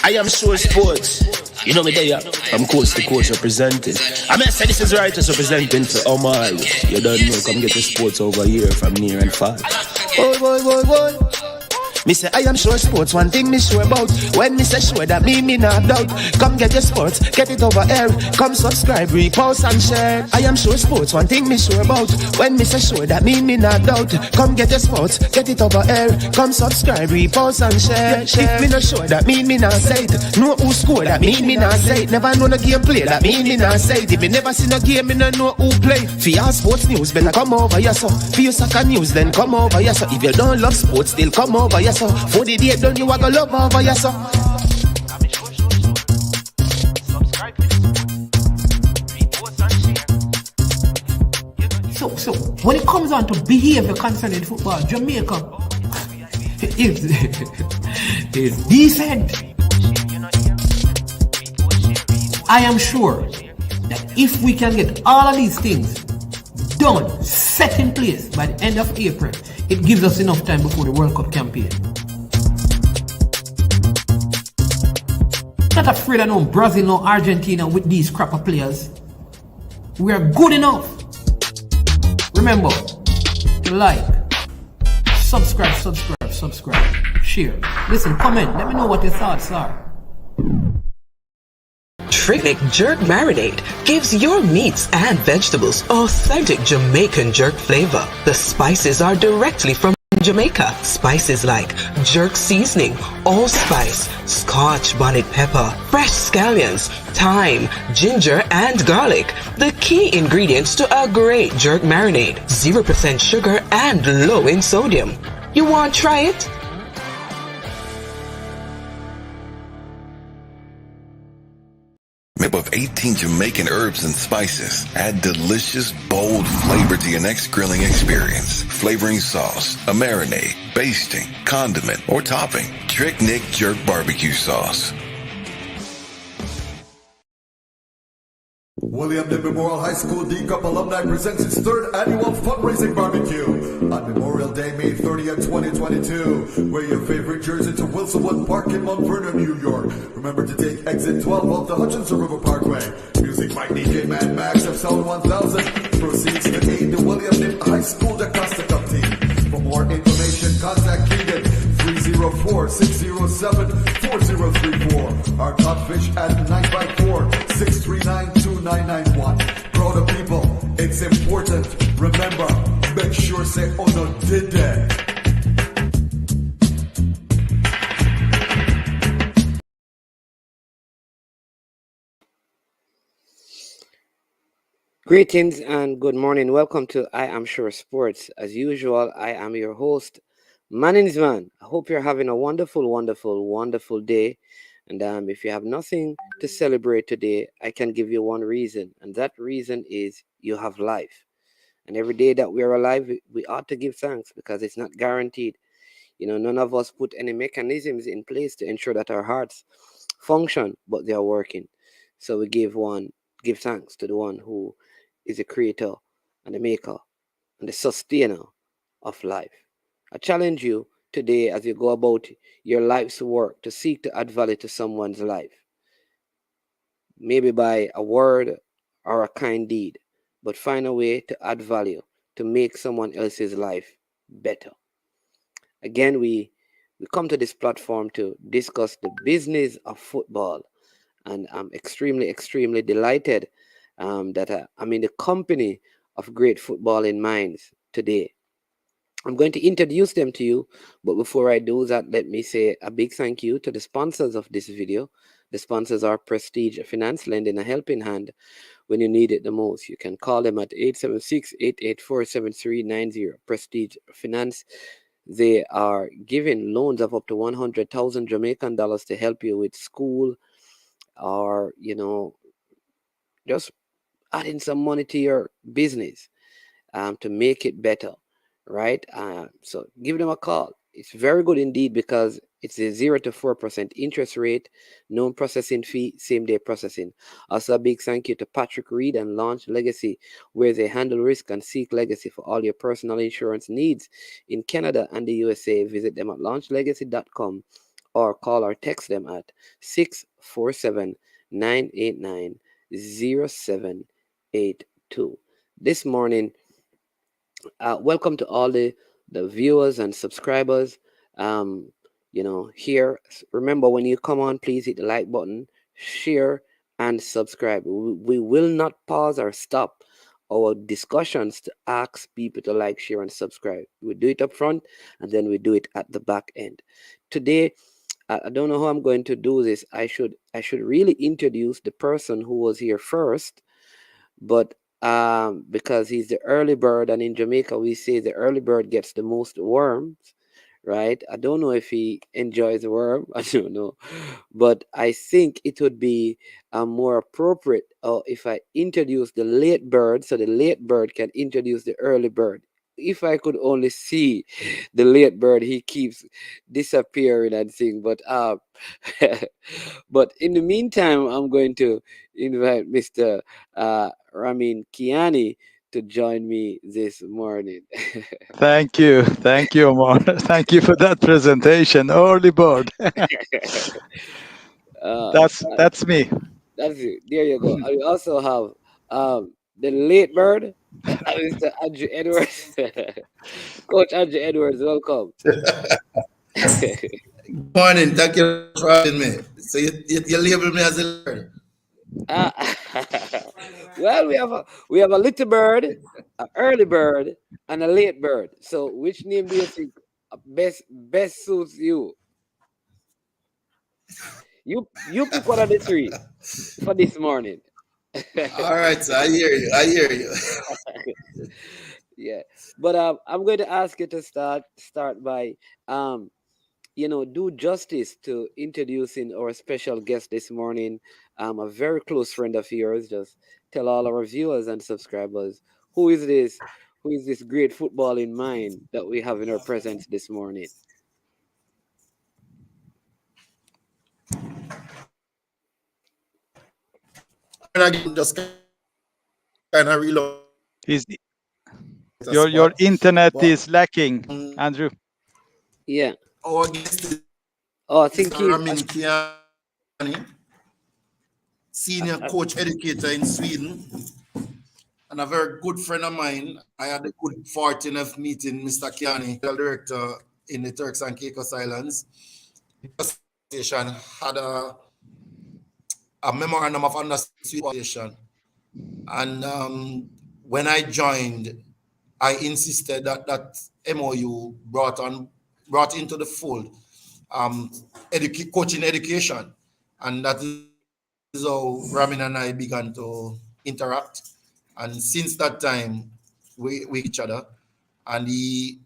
I am sure sports. You know me there, from coast to coast representing. I mean, I say this is righteous representing for Omar. You don't know, come get the sports over here from near and far. Boy. Me say I am sure sports, one thing me sure about. When me say sure, that me not doubt. Come get your sports, get it over here. Come subscribe, repost and share. I am sure sports, one thing me sure about. When me say sure, that me not doubt. Come get your sports, get it over here. Come subscribe, repost and share. If me not sure, that me not say it. Know who score, that me not say it. Never know no game play, that me not say it. If me never see no game, me no know who play. For your sports news, better come over here so. For your soccer news, then come over here so. If you don't love sports, still come over here so. For the date done, you are gonna love over your son. So when it comes on to behavior concerning football, Jamaica is decent. I am sure that if we can get all of these things done, set in place by the end of April, it gives us enough time before the World Cup campaign. Not afraid of no Brazil, no Argentina with these crap of players. We are good enough. Remember to like, subscribe, share. Listen, comment. Let me know what your thoughts are. Trick Jerk Marinade gives your meats and vegetables authentic Jamaican jerk flavor. The spices are directly from Jamaica. Spices like jerk seasoning, allspice, scotch bonnet pepper, fresh scallions, thyme, ginger, and garlic. The key ingredients to a great jerk marinade. 0% sugar and low in sodium. You want to try it? Made up of 18 Jamaican herbs and spices. Add delicious, bold flavor to your next grilling experience. Flavoring sauce, a marinade, basting, condiment, or topping. Trick Nick Jerk Barbecue Sauce. William Pitt Memorial High School D-Cup Alumni presents its third annual fundraising barbecue on Memorial Day, May 30th, 2022. Wear your favorite jersey to Wilsonwood Park in Mount Vernon, New York. Remember to take exit 12 off the Hutchinson River Parkway. Music by DJ Mad Max of Sound 1000. Proceeds to aid the William Pitt High School Costa Cup team. For more information, contact Keegan 304-607-4034. Our Codfish at 954-639-2991. Proud of people, it's important. Remember, make sure say oh no did that. Greetings and good morning. Welcome to I Am Sure Sports. As usual, I am your host, Manningsman. I hope you're having a wonderful day. And if you have nothing to celebrate today, I can give you one reason. And that reason is you have life. And every day that we are alive, we ought to give thanks because it's not guaranteed. You know, none of us put any mechanisms in place to ensure that our hearts function, but they are working. So we give thanks to the one who is the creator and the maker and the sustainer of life. I challenge you today as you go about your life's work to seek to add value to someone's life. Maybe by a word or a kind deed, but find a way to add value to make someone else's life better. Again, we come to this platform to discuss the business of football. And I'm extremely delighted that I'm in the company of great footballing minds today. I'm going to introduce them to you, but before I do that, let me say a big thank you to the sponsors of this video. The sponsors are Prestige Finance, lending a helping hand when you need it the most. You can call them at 876-884-7390. Prestige Finance. They are giving loans of up to 100,000 Jamaican dollars to help you with school, or just adding some money to your business to make it better, right? So give them a call. It's very good indeed because it's a 0 to 4% interest rate, no processing fee, same day processing. Also a big thank you to Patrick Reed and Launch Legacy, where they handle risk and seek legacy for all your personal insurance needs in Canada and the USA. Visit them at launchlegacy.com or call or text them at 647-989-0782. This morning, welcome to all the viewers and subscribers. Um, here, remember when you come on, please hit the like button, share, and subscribe. We will not pause or stop our discussions to ask people to like, share, and subscribe. We do it up front, and then we do it at the back end. Today, I don't know how I'm going to do this. I should really introduce the person who was here first, but because he's the early bird, and in Jamaica we say the early bird gets the most worms, right? I don't know if he enjoys worm. I don't know, but I think it would be more appropriate if I introduce the late bird, so the late bird can introduce the early bird. If I could only see the late bird, he keeps disappearing and thing. But but in the meantime, I'm going to invite Mr. Ramin Kiani to join me this morning. Thank you, Omar. Thank you for that presentation. Early bird. uh, That's me. that's it. There you go. And we also have the late bird, Mr. Andrew Edwards. Coach Andrew Edwards, welcome. Morning, thank you for having me. So you label me as a learner. Uh, well, we have a little bird, an early bird, and a late bird. So, which name do you think best suits you? You pick one of the three for this morning. All right, so I hear you. I hear you. Yeah, but I'm going to ask you to start by do justice to introducing our special guest this morning, a very close friend of yours. Just tell all our viewers and subscribers who is this great footballing mind that we have in our presence this morning. And again, just kind of relocate a Is spot. your internet But is lacking, Andrew? Yeah. our guest is Oh, I think Mr. he's. Ramin Kiani, senior coach educator in Sweden, and a very good friend of mine. I had the good fortune of meeting Mr. Kiani, the director in the Turks and Caicos Islands. The association had a memorandum of understanding, and when I joined, I insisted that that MOU brought into the fold coaching education, and that is how Ramin and I began to interact. And since that time, we each other, and he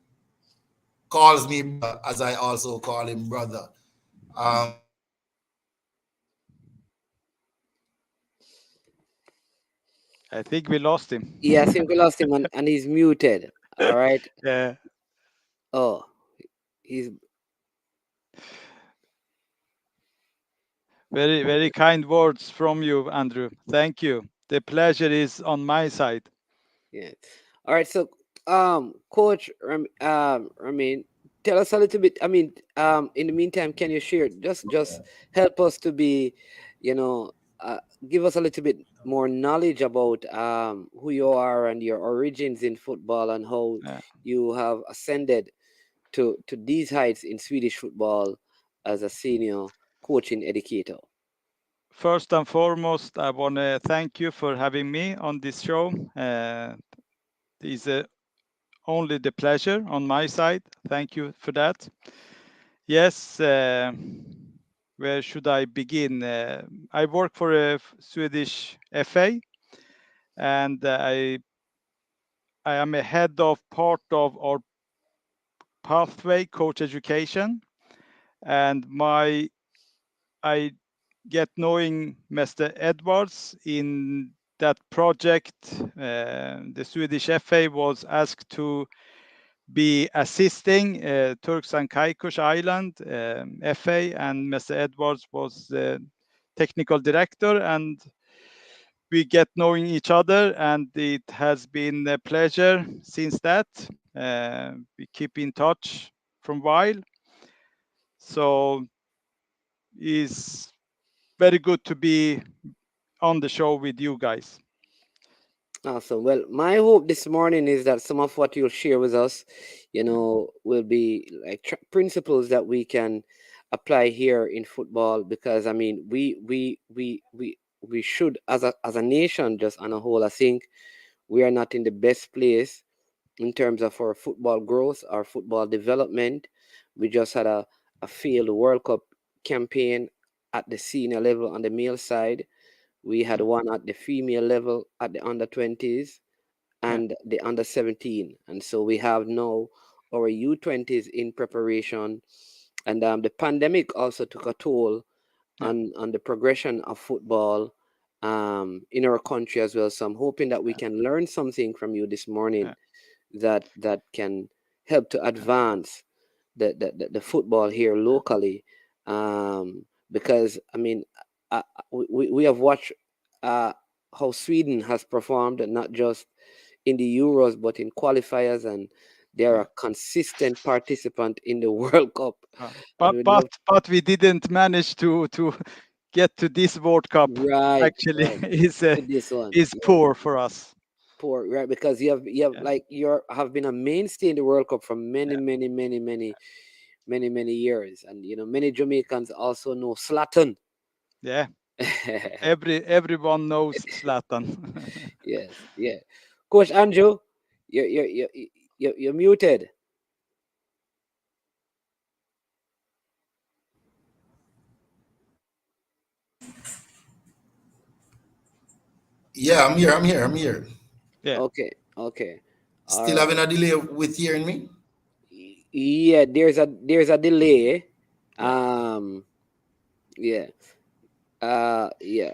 calls me brother, as I also call him brother. I think we lost him. Yeah, I think we lost him, and he's muted. All right. Yeah, Oh, he's. very, very kind words from you, Andrew. Thank you. The pleasure is on my side. Yeah. All right. So, Coach Ramin, tell us a little bit. I mean, in the meantime, can you share just help us to be, you know, give us a little bit more knowledge about who you are and your origins in football and how Yeah. you have ascended to these heights in Swedish football as a senior coaching educator. First and foremost, I want to thank you for having me on this show. It's only the pleasure on my side. Thank you for that. Yes, where should I begin? I work for a Swedish FA, and I am a head of part of our pathway coach education, and I get knowing Mr. Edwards in that project. The Swedish FA was asked to be assisting Turks and Caicos Island FA, and Mr. Edwards was the technical director, and we get knowing each other, and it has been a pleasure since that. We keep in touch from while. So is very good to be on the show with you guys. Awesome. Well, my hope this morning is that some of what you'll share with us, will be like principles that we can apply here in football. Because I mean, we should, as a nation, just on a whole, I think we are not in the best place in terms of our football growth, our football development. We just had a failed World Cup campaign at the senior level on the male side. We had one at the female level at the under 20s and the under 17. And so we have now our U20s in preparation. And the pandemic also took a toll on the progression of football in our country as well. So I'm hoping that we can learn something from you this morning that can help to advance the football here locally. Because I mean, we have watched how Sweden has performed, not just in the Euros but in qualifiers, and they are a consistent participant in the World Cup. And we'd love But we didn't manage to get to this World Cup. right, Actually, right is to this one. is Yeah, poor for us. poor, right? Because you have like you have been a mainstay in the World Cup for many years, and many Jamaicans also know Slatan. Yeah, everyone knows Zlatan. Yes, yeah. Coach Andrew, you're muted. Yeah, I'm here. I'm here. I'm here. Yeah, Okay, okay, all Still right. having a delay with hearing me. Yeah, there's a delay. yeah, Um, yeah, yeah.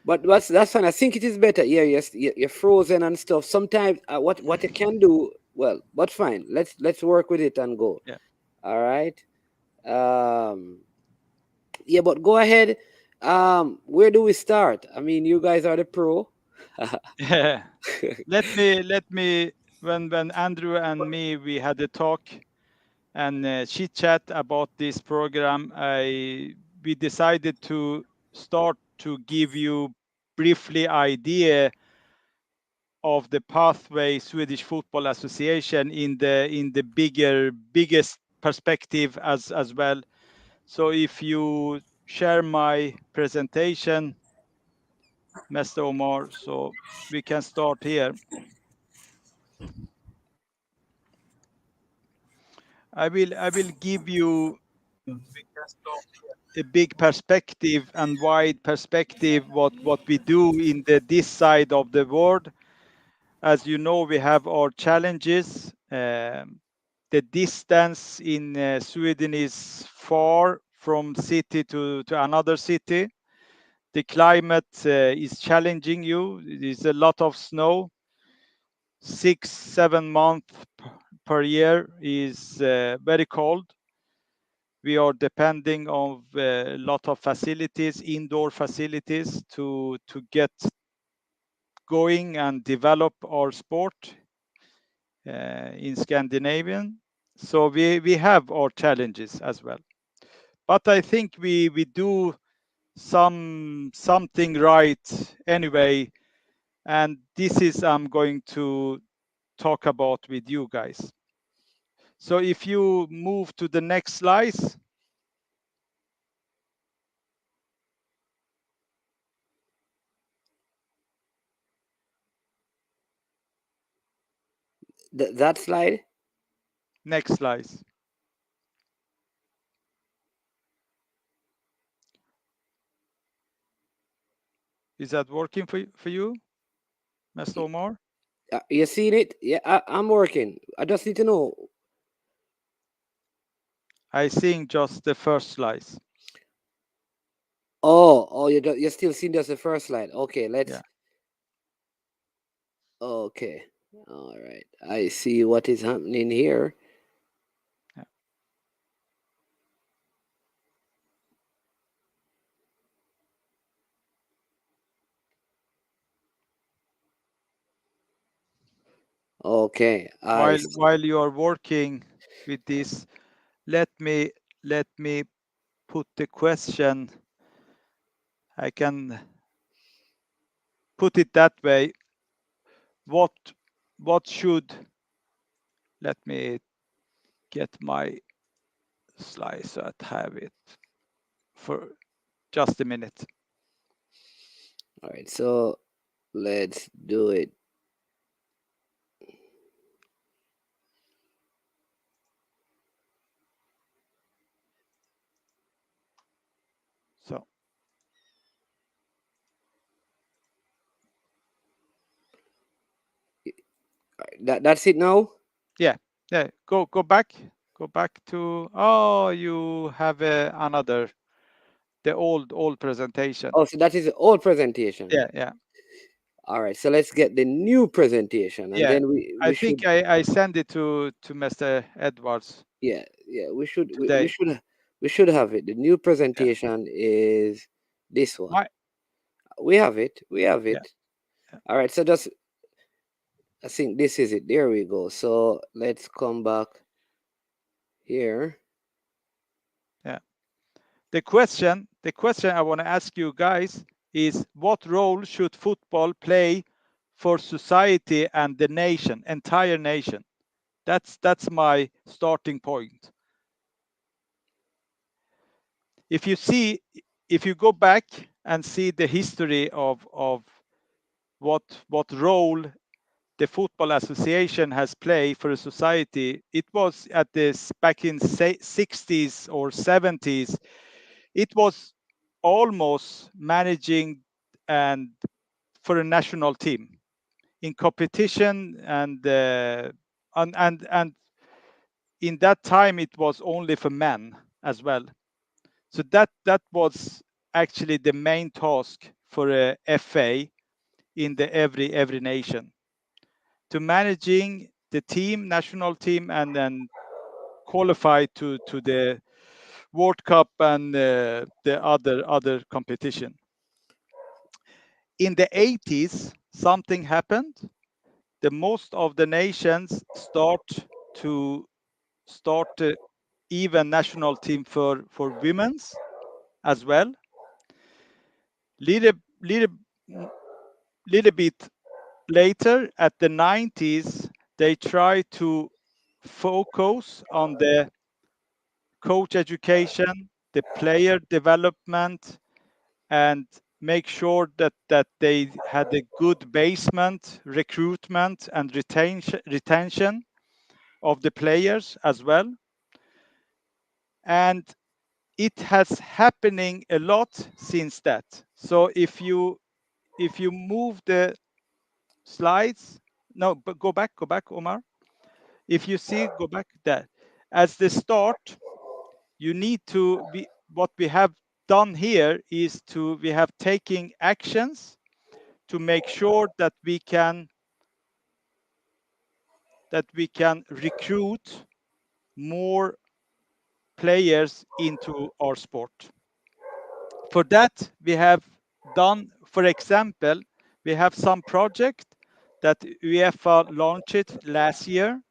But that's fine. I think it is better. Yeah, yes, you're frozen and stuff. Sometimes what you can do, well, but fine. Let's work with it and go. yeah. All right. Um, yeah, but go ahead. Where do we start? I mean, you guys are the pro. Yeah. Let me when Andrew and me we had a talk and chit chat about this program, we decided to start to give you briefly idea of the pathway Swedish Football Association in the biggest perspective as well. So if you share my presentation, Mr. Omar, so we can start here. I will give you a big perspective and wide perspective what we do in this side of the world. As you know, we have our challenges. The distance in Sweden is far from city to another city. The climate is challenging you. There's a lot of snow. 6-7 months per year is very cold. We are depending on a lot of facilities, indoor facilities, to get going and develop our sport in Scandinavian. So we have our challenges as well. But I think we do something right anyway, and this is I'm going to talk about with you guys. So if you move to the next slides. That slide. Next slides. Is that working for you, Mr. Omar? You seen it? Yeah, I'm working. I just need to know. I think just the first slides. Oh, you're still seeing just the first slide. Okay, let's. Yeah. Okay, all right. I see what is happening here. Yeah. Okay, While you are working with this, let me put the question, I can put it that way. What should, let me get my slide so I have it for just a minute. All right, so let's do it. So That's it now. yeah, go back to, oh, you have another, the old presentation. Oh, so that is the old presentation. Yeah. All right, so let's get the new presentation, and Yeah, then we I should. think I send it to Mr. Edwards Yeah, we should today. we should have it. The new presentation is this one. We have it. Yeah. All right, so just, I think this is it. There we go. So let's come back here. Yeah. The question I want to ask you guys is, what role should football play for society and the nation, entire nation? That's my starting point. If you go back and see the history of what role the Football Association has played for a society, it was at this back in 60s or 70s. It was almost managing and for a national team in competition, and in that time it was only for men as well. So that was actually the main task for a FA in the every nation, to managing the team, national team, and then qualify to the World Cup and the other competition. In the 80s, something happened. The most of the nations start even national team for women's as well. Little bit later, at the 90s, they try to focus on the coach education, the player development, and make sure that they had a good basement, recruitment, and retention of the players as well. And it has happening a lot since that. So if you move the slides, no, but go back, Omar. If you see, go back there. As the start, you need to be, what we have done here is we have taken actions to make sure that we can recruit more players into our sport. For that, we have done, for example, we have some project that UEFA launched last year.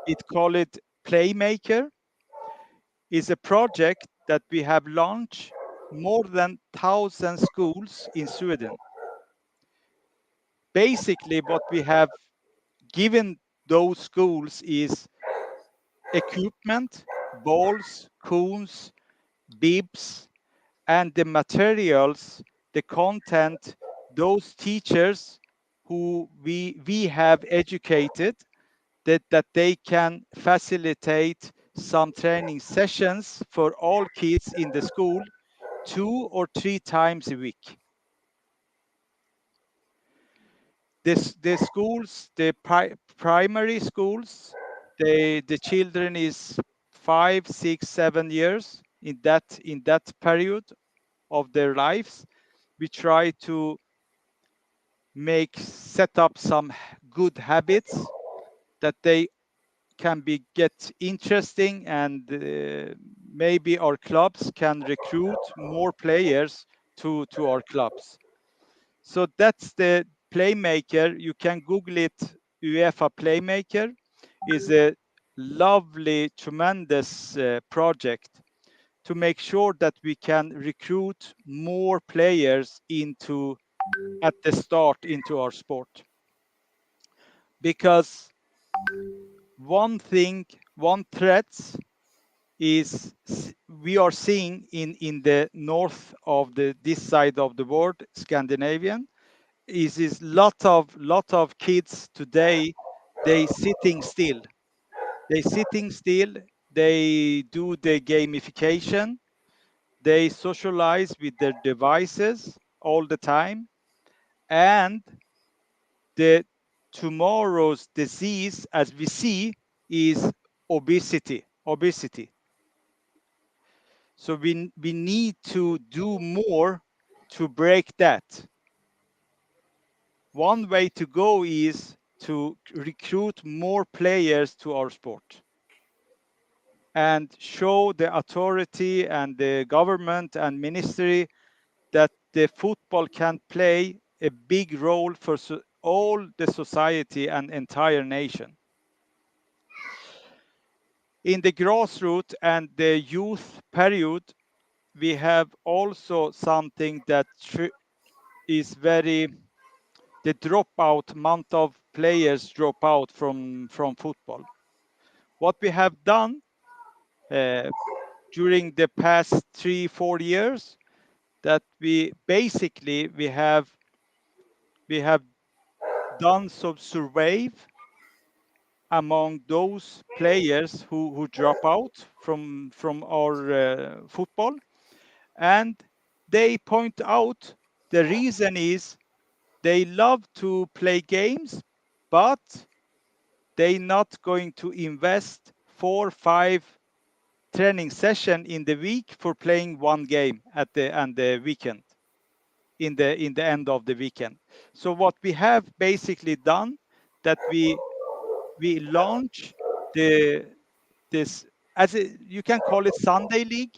It called it Playmaker. Is a project that we have launched more than 1,000 schools in Sweden. Basically, what we have given those schools is equipment, balls, cones, bibs, and the materials, the content, those teachers who we have educated, that they can facilitate some training sessions for all kids in the school 2 or 3 times a week. The schools, the primary schools, the children is 5, 6, 7 years in that period of their lives. We try to set up some good habits that they can get interesting, and maybe our clubs can recruit more players to our clubs. So that's the Playmaker. You can Google it. UEFA Playmaker is a lovely, tremendous project to make sure that we can recruit more players at the start into our sport. Because one threat is we are seeing in the north of this side of the world, Scandinavian, is lot of kids today, they sitting still. They do the gamification, they socialize with their devices all the time, and the tomorrow's disease, as we see, is obesity. So we need to do more to break that. One way to go is to recruit more players to our sport and show the authority and the government and ministry that the football can play a big role for all the society and entire nation. In the grassroots and the youth period, we have also something that is very, the dropout amount of players drop out from football. What we have done during the past 3-4 years, that we have done some survey among those players who drop out from our football, and they point out the reason is they love to play games, but they not going to invest 4-5 training session in the week for playing one game at the weekend, in the end of the weekend. So what we have basically done, that we launch this, you can call it Sunday league.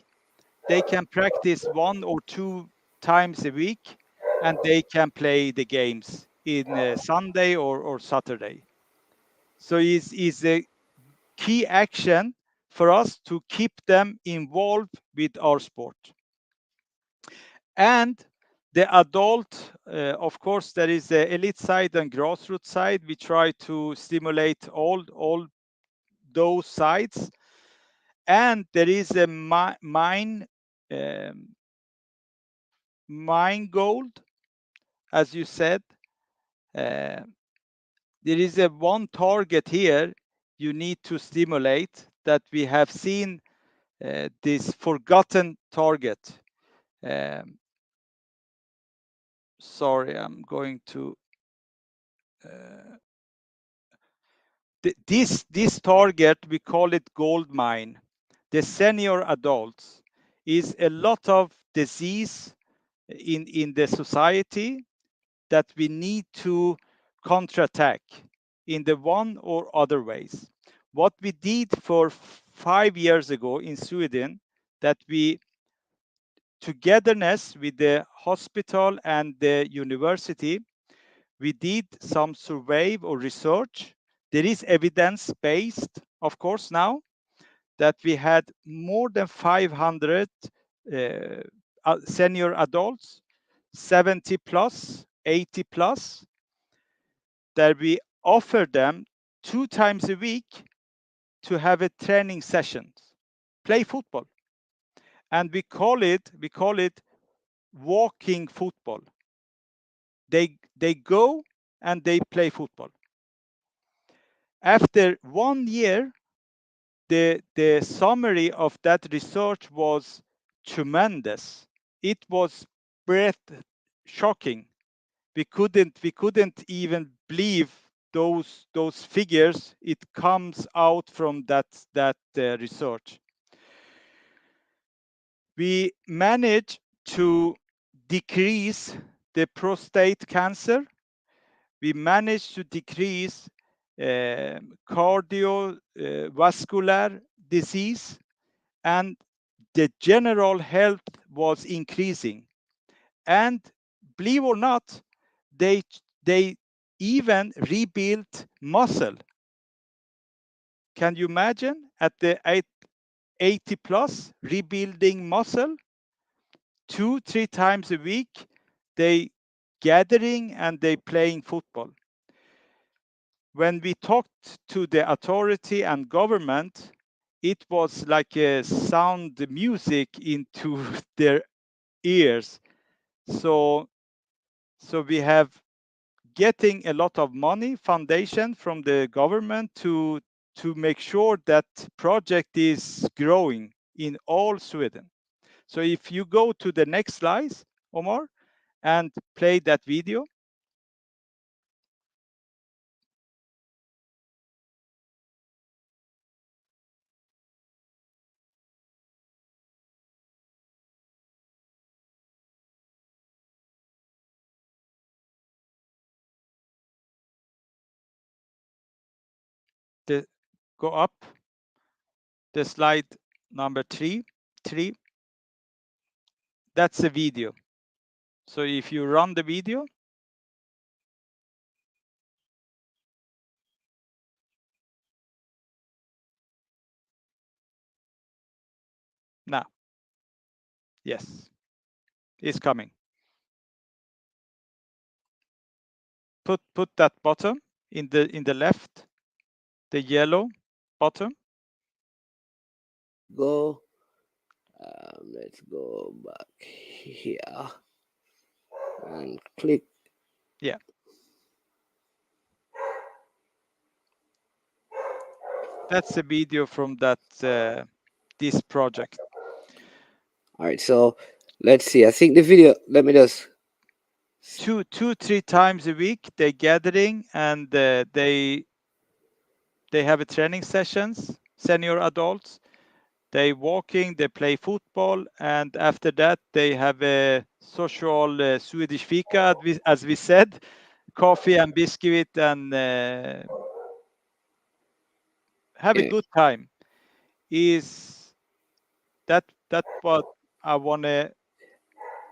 They can practice 1 or 2 times a week, and they can play the games in Sunday or Saturday. So is a key action for us to keep them involved with our sport. And the adult, of course, there is the elite side and grassroots side. We try to stimulate all those sides, and there is a mine goal, as you said. There is a one target here you need to stimulate, that we have seen this forgotten target. Sorry, I'm going to this target, we call it gold mine. The senior adults is a lot of disease in the society that we need to counterattack in the one or other ways. What we did for 5 years ago in Sweden, that we, togetherness with the hospital and the university, we did some survey or research. There is evidence-based, of course, now, that we had more than 500 senior adults, 70 plus, 80 plus, that we offer them 2 times a week to have a training sessions, play football. And we call it walking football. They go and they play football. After 1 year, the summary of that research was tremendous. It was shocking. We couldn't even believe those figures. It comes out from that research. We managed to decrease the prostate cancer. We managed to decrease cardiovascular disease, and the general health was increasing. And believe or not, they even rebuilt muscle. Can you imagine? At 80 plus, rebuilding muscle. 2-3 times a week, they gathering and they playing football. When we talked to the authority and government, it was like a sound music into their ears. So we have getting a lot of money, foundation from the government to make sure that project is growing in all Sweden. So if you go to the next slide, Omar, and play that video. Go up. The slide number three. That's the video. So if you run the video. Now. Yes. It's coming. Put that button in the left, the yellow button. Go. Let's go back here and click. Yeah. That's a video from that this project. All right, so let's see. I think the video. Let me just. 2-3 times a week they gathering and they have a training sessions. Senior adults. They walking. They play football, and after that they have a social Swedish fika, as we said, coffee and biscuit, and have a good time. Is that what I wanna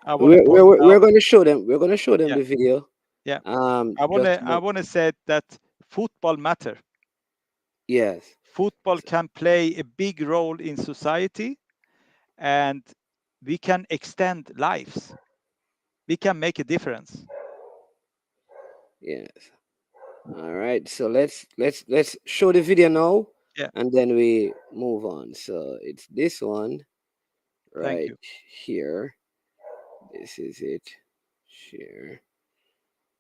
point We're out? going to show them. We're going to show them Yeah. the video. Yeah. I I wanna say that football matter. Yes. Football can play a big role in society, and we can extend lives. We can make a difference. Yes. All right. So let's show the video now. Yeah. And then we move on. So it's this one Thank right you. here. This is it. Share.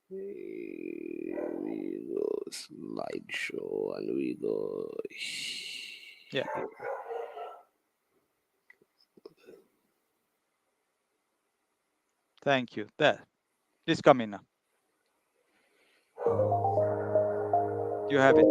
We go slideshow and we go. Yeah. Thank you. There. It's coming now. You have it.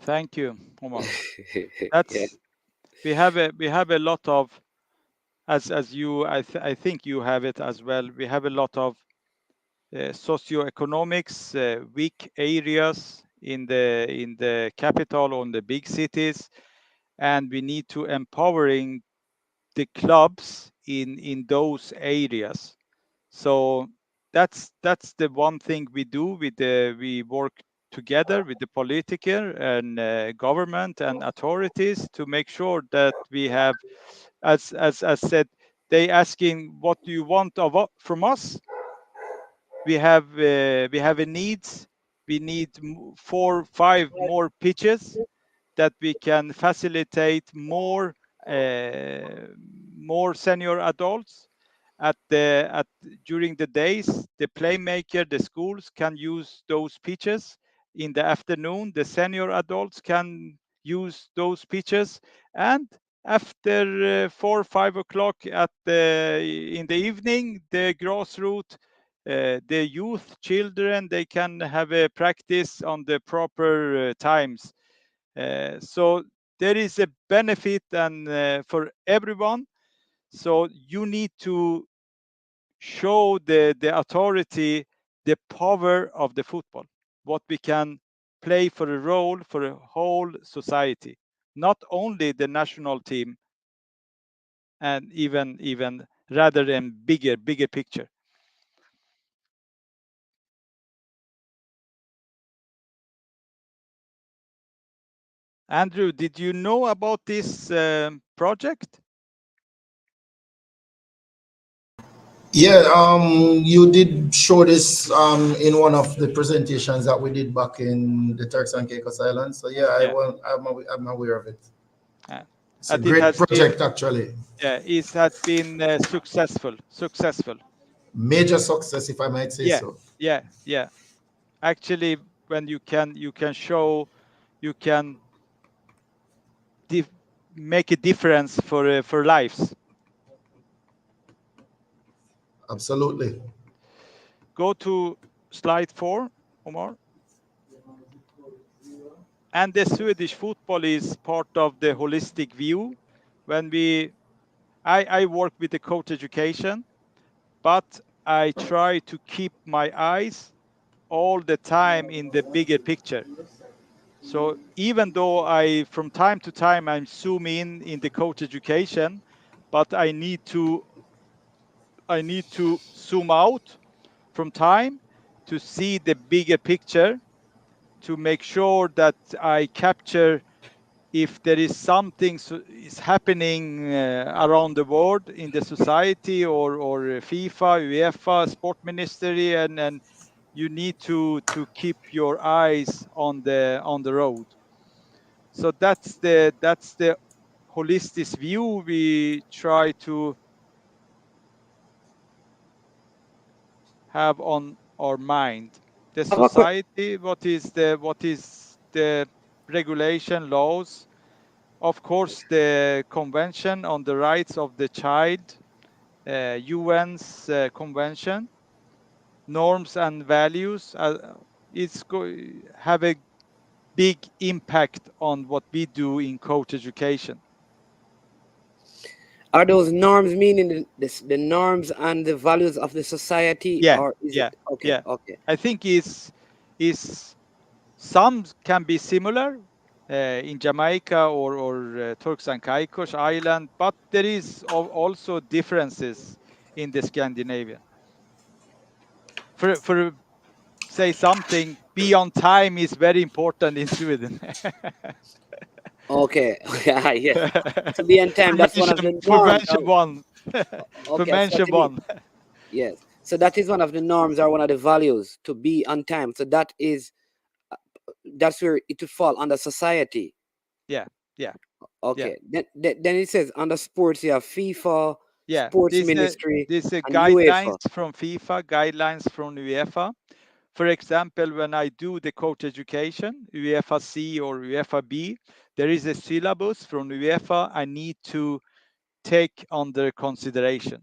Thank you, Omar. That's Yeah. we have a lot of, as you I think you have it as well. We have a lot of socioeconomics weak areas in the capital or in the big cities, and we need to empowering the clubs in those areas. So that's the one thing we do with we work together with the political and government and authorities to make sure that we have, as said, they asking what do you want from us. We have a needs. We need 4-5 more pitches that we can facilitate more senior adults, during the days, the playmaker, the schools can use those pitches. In the afternoon, the senior adults can use those pitches, and after 4 or 5 o'clock in the evening, the grassroots, the youth children, they can have a practice on the proper times. So there is a benefit and for everyone. So you need to show the authority, the power of the football, what we can play for a role for a whole society, not only the national team, and even rather than bigger picture. Andrew, did you know about this project? Yeah, you did show this in one of the presentations that we did back in the Turks and Caicos Islands. So yeah, Yeah. I'm aware of it. Yeah. It's a That it great has project, been, actually. yeah, it has been successful. Major success, if I might say Yeah, so. yeah. Actually, when you can show, you can make a difference for lives. Absolutely. Go to slide 4, Omar. And the Swedish football is part of the holistic view. When I work with the coach education, but I try to keep my eyes all the time in the bigger picture. So even though from time to time, I'm zoom in the coach education, but I need to zoom out from time to see the bigger picture, to make sure that I capture if there is something is happening around the world in the society, or FIFA, UEFA, sport ministry, and you need to keep your eyes on the road. So that's the holistic view we try to have on our mind. The I have a quick. society, what is the regulation, laws, of course, the Convention on the Rights of the Child, UN's convention, norms and values. Have a big impact on what we do in coach education. Are those norms meaning the norms and the values of the society, Yeah, or is yeah, it okay? yeah. Okay. I think is some can be similar in Jamaica or Turks and Caicos Island, but there is also differences in the Scandinavia. For say something, be on time is very important in Sweden. Okay. Yeah. Yes. To be on time. That's one of the For norms. mention one. For Okay. So mention to be, one. yes. So that is one of the norms or one of the values, to be on time. So that's where it will fall under society. Yeah, yeah, yeah, Okay. Then it says under sports you have FIFA, yeah. sports ministry, These are and UEFA. guidelines from FIFA, guidelines from UEFA. For example, when I do the coach education, UEFA C or UEFA B, there is a syllabus from UEFA I need to take under consideration.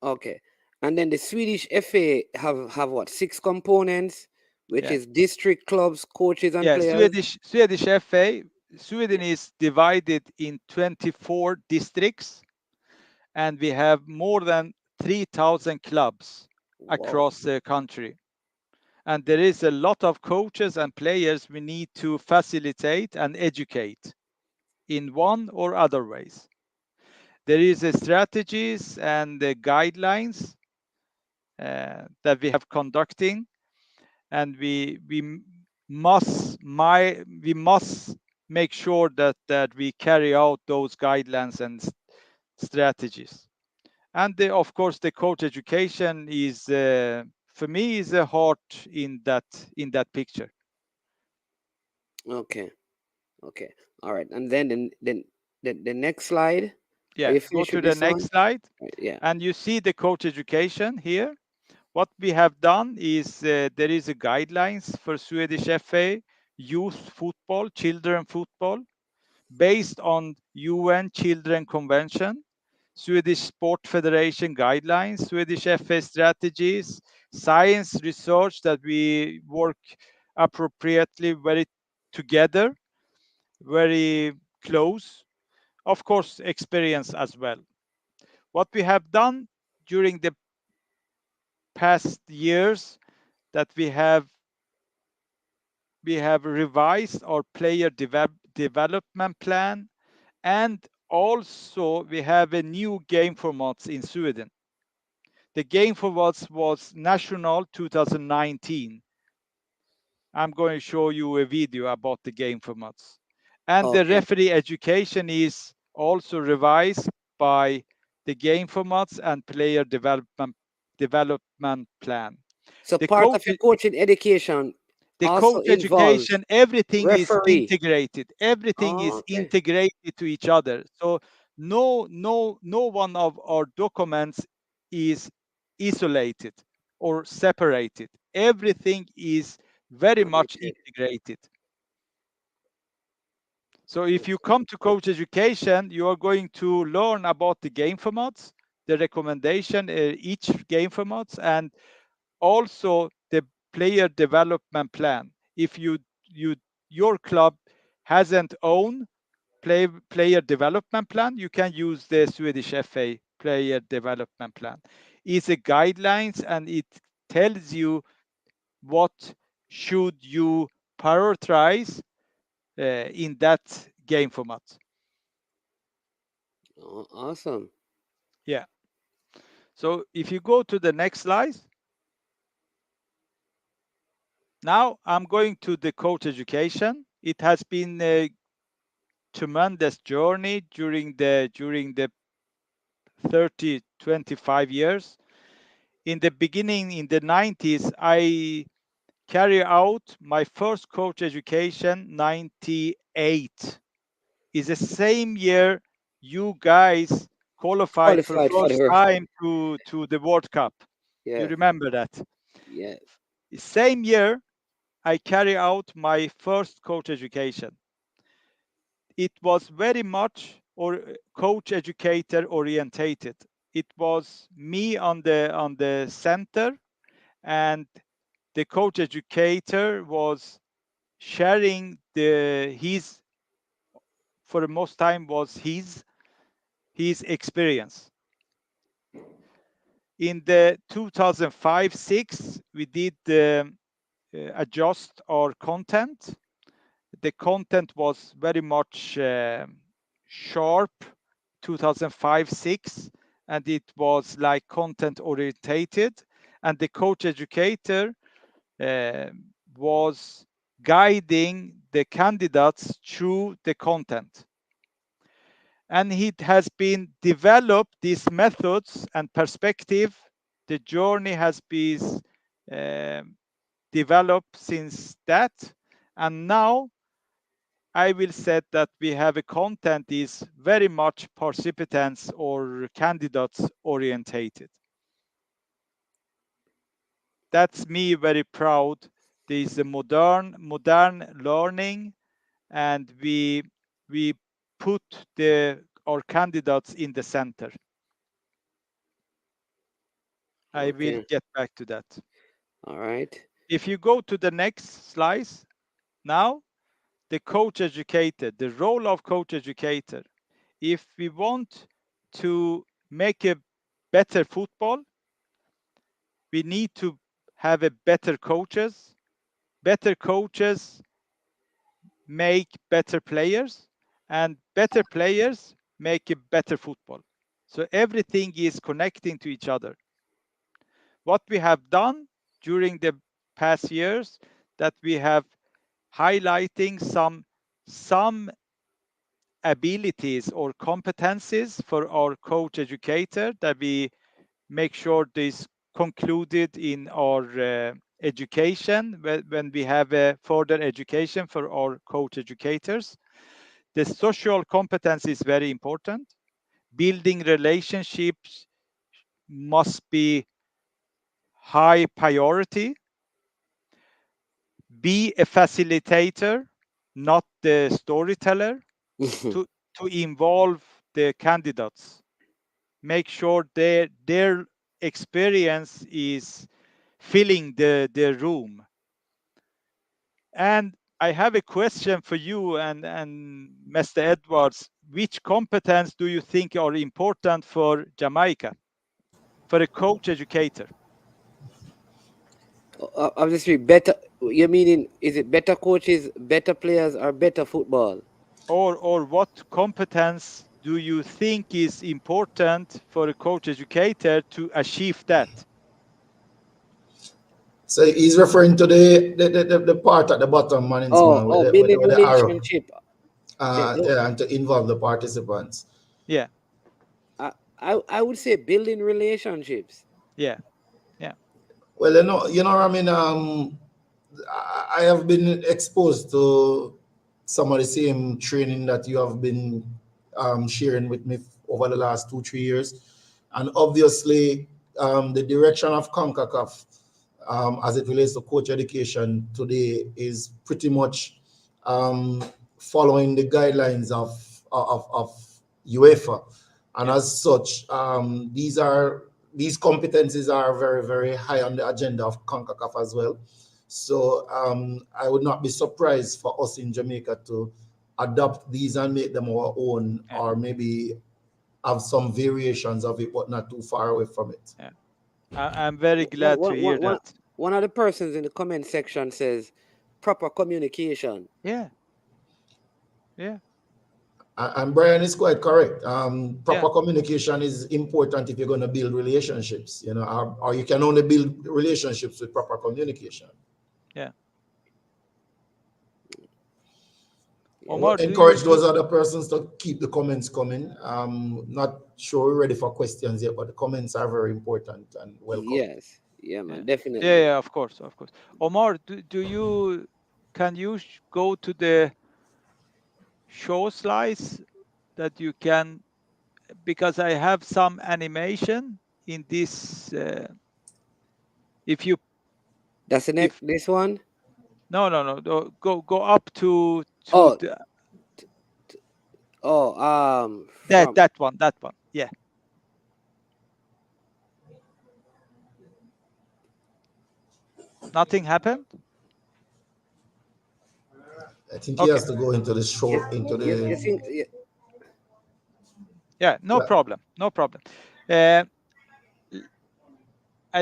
Okay. And then the Swedish FA have what, 6 components, which Yeah, is district clubs, coaches and yeah. players. Swedish FA. Sweden is divided in 24 districts, and we have more than 3,000 clubs Wow. across the country. And there is a lot of coaches and players we need to facilitate and educate in one or other ways. There is a strategies and the guidelines that we have conducting, and we must make sure that we carry out those guidelines and strategies. And of course, the coach education is for me is a heart in that picture. Okay. Okay. All right. And then the next slide. Yeah, go to the next slide. Yeah. And you see the coach education here. What we have done is there is a guidelines for Swedish FA youth football, children football, based on UN Children Convention, Swedish Sport Federation guidelines, Swedish FA strategies, science research that we work appropriately very together, very close. Of course, experience as well. What we have done during the past years that we have revised our player development plan, and also we have a new game formats in Sweden. The game formats was national 2019. I'm going to show you a video about the game formats. And the Okay. referee education is also revised by the game formats and player development plan. So The part of coach your coaching education the also coach involves education, everything is referee. integrated. Everything Oh, is okay. integrated to each other. So no one of our documents is isolated or separated. Everything is very much Okay. integrated. So if you come to coach education, you are going to learn about the game formats, the recommendation, each game formats, and also the player development plan. If your club hasn't owned player development plan, you can use the Swedish FA player development plan. It's a guidelines and it tells you what should you prioritize in that game format. Oh, awesome. Yeah. So if you go to the next slide, now I'm going to the coach education. It has been a tremendous journey during the 25 years. In the beginning, in the 90s, I carry out my first coach education, 98. Is the same year you guys qualified for Qualified for the first work. time to the World Cup. You Yeah. remember that? Yeah. Same year, I carry out my first coach education. It was very much or coach educator orientated. It was me on the center, and the coach educator was sharing the his for the most time was his experience. In the 2005-6, we did adjust our content. The content was very much sharp 2005-6, and it was like content orientated, and the coach educator uh, was guiding the candidates through the content. And it has been developed these methods and perspective. The journey has been developed since that, and now I will say that we have a content is very much participants or candidates orientated. That's me very proud. There is a modern learning, and we put our candidates in the center. I will Okay. get back to that. All right. If you go to the next slide, now the coach educator, the role of coach educator. If we want to make a better football, we need to have a better coaches. Better coaches make better players, and better players make a better football. So everything is connecting to each other. What we have done during the past years, that we have highlighting some abilities or competencies for our coach educator, that we make sure this concluded in our education when we have a further education for our coach educators. The social competence is very important. building relationships must be high priority. Be a facilitator, not the storyteller, to involve the candidates. Make sure their experience is filling the room. And I have a question for you and Mr. Edwards. Which competence do you think are important for Jamaica, for a coach educator? Obviously, better. You meaning is it better coaches, better players, or better football? Or what competence do you think is important for a coach educator to achieve that? So he's referring to the part at the bottom, Manins, man, Building with the arrow. relationship. Yeah, and to involve the participants. Yeah, I would say building relationships. yeah. Well, I mean, I have been exposed to some of the same training that you have been sharing with me over the last 2-3 years, and obviously, the direction of CONCACAF as it relates to coach education today is pretty much following the guidelines of UEFA, and as such, these competencies are very, very high on the agenda of CONCACAF as well. So I would not be surprised for us in Jamaica to adopt these and make them our own, or maybe have some variations of it, but not too far away from it. Yeah. I'm very glad to hear that. One of the persons in the comment section says proper communication. Yeah. Yeah. And Brian is quite correct. Proper communication is important if you're going to build relationships, or you can only build relationships with proper communication. Yeah. Omar, encourage those other persons to keep the comments coming. Not sure we're ready for questions yet, but the comments are very important and welcome. Yes. Yeah, man, definitely. Yeah, of course. Omar, can you go to the show slides that you can, because I have some animation in this. If you, that's the next this one. No. Go up to the, that one. Yeah. Nothing happened. I think he has to go into the show, into the. Yeah, no problem. I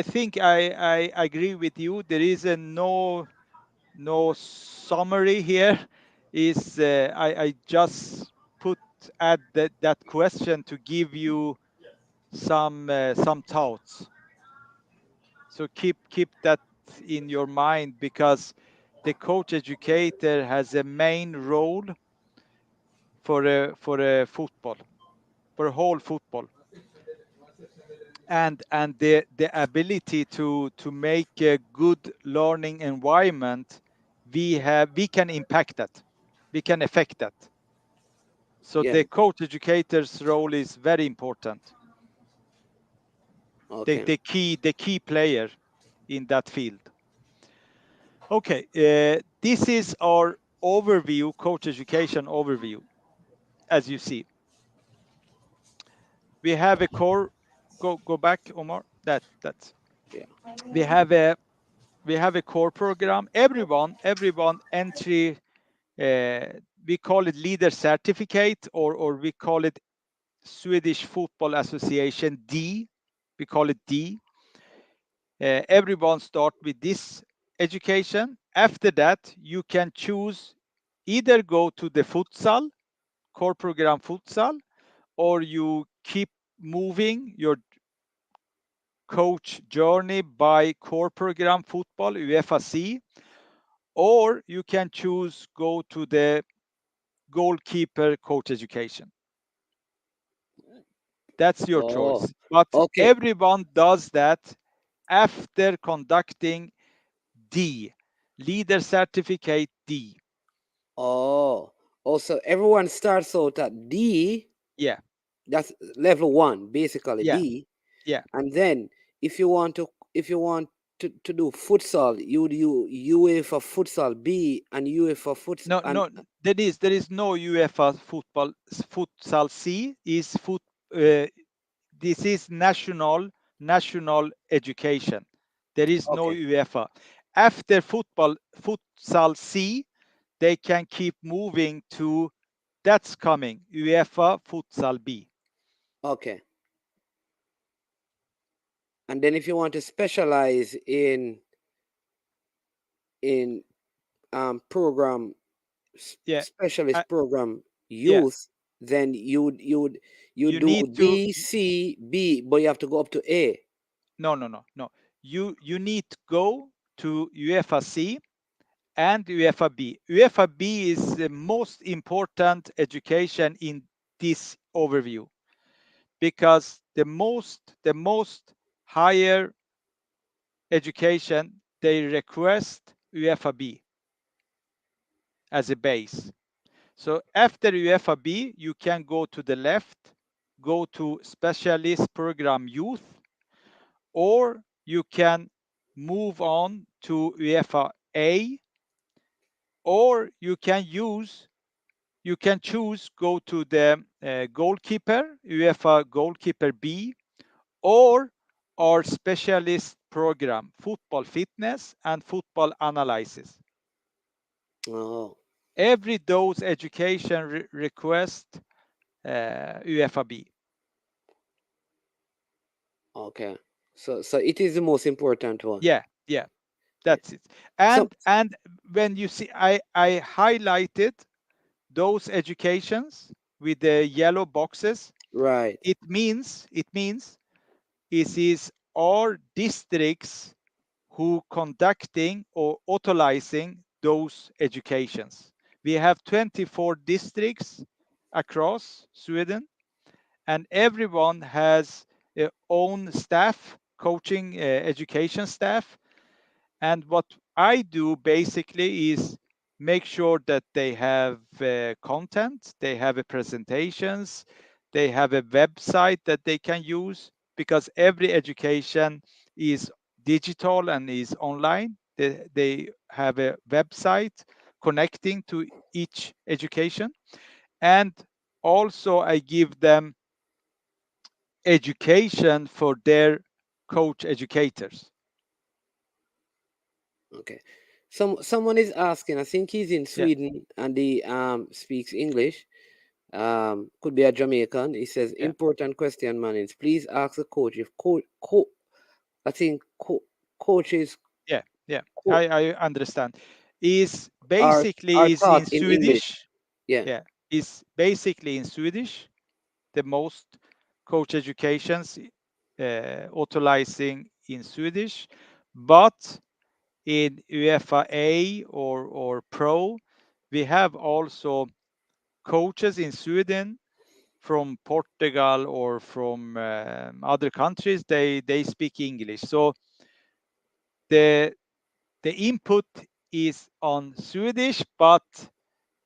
think I agree with you. There is no summary here. Is I just add that question to give you some thoughts. So keep that in your mind, because the coach educator has a main role for a football, for a whole football, and the ability to make a good learning environment. We can impact that, we can affect that. So the coach educator's role is very important. Okay. The key player in that field. Okay, this is our overview, coach education overview. As you see, we have a core. Go back, Omar. That's. Yeah. We have a core program. Everyone entry. We call it leader certificate, or we call it Swedish Football Association D. We call it D. Everyone start with this education. After that, you can choose either go to the futsal, core program futsal, or you keep moving your coach journey by core program football, UEFA C, or you can choose go to the goalkeeper coach education. That's your choice. But everyone does that after conducting D, leader certificate D. So everyone starts out at D. Yeah. That's level 1, basically Yeah, B. yeah. And then if you want to do futsal, you would UEFA futsal B and UEFA futsal No, and no, there is no UEFA futsal C. Is this is national education. There is no okay. UEFA. After futsal C, they can keep moving to that's coming UEFA futsal B. Okay. And then if you want to specialize in program Yeah, specialist program yeah. youth, then you You do need to B, C, B, but you have to go up to A. no. You need to go to UEFA C and UEFA B. UEFA B is the most important education in this overview because the most higher education they request UEFA B as a base. So after UEFA B, you can go to the left, go to specialist program youth, or you can move on to UEFA A, or you can choose go to the goalkeeper, UEFA goalkeeper B, or our specialist program, football fitness and football analysis. Oh, Every those education request UEFA B. okay. So it is the most important one. Yeah, Yeah. that's it. So And when you see, I highlighted those educations with the yellow boxes. right. It means it is all districts who conducting or authorizing those educations. We have 24 districts across Sweden, and everyone has their own staff, coaching education staff. And what I do basically is make sure that they have content, they have presentations, they have a website that they can use because every education is digital and is online. They have a website connecting to each education. And also, I give them education for their coach educators. Okay. Someone is asking, I think he's in Yeah, Sweden and he speaks English. Could be a Jamaican. He says, yeah. important question, Mannings. Please ask the coach if I think coaches Yeah. co- I understand. Is are basically is taught in in English. Swedish. Yeah. Yeah, is basically in Swedish. The most coach educations authorizing in Swedish, but in UEFA A or Pro, we have also coaches in Sweden from Portugal or from other countries. They speak English, so the the input is on Swedish, but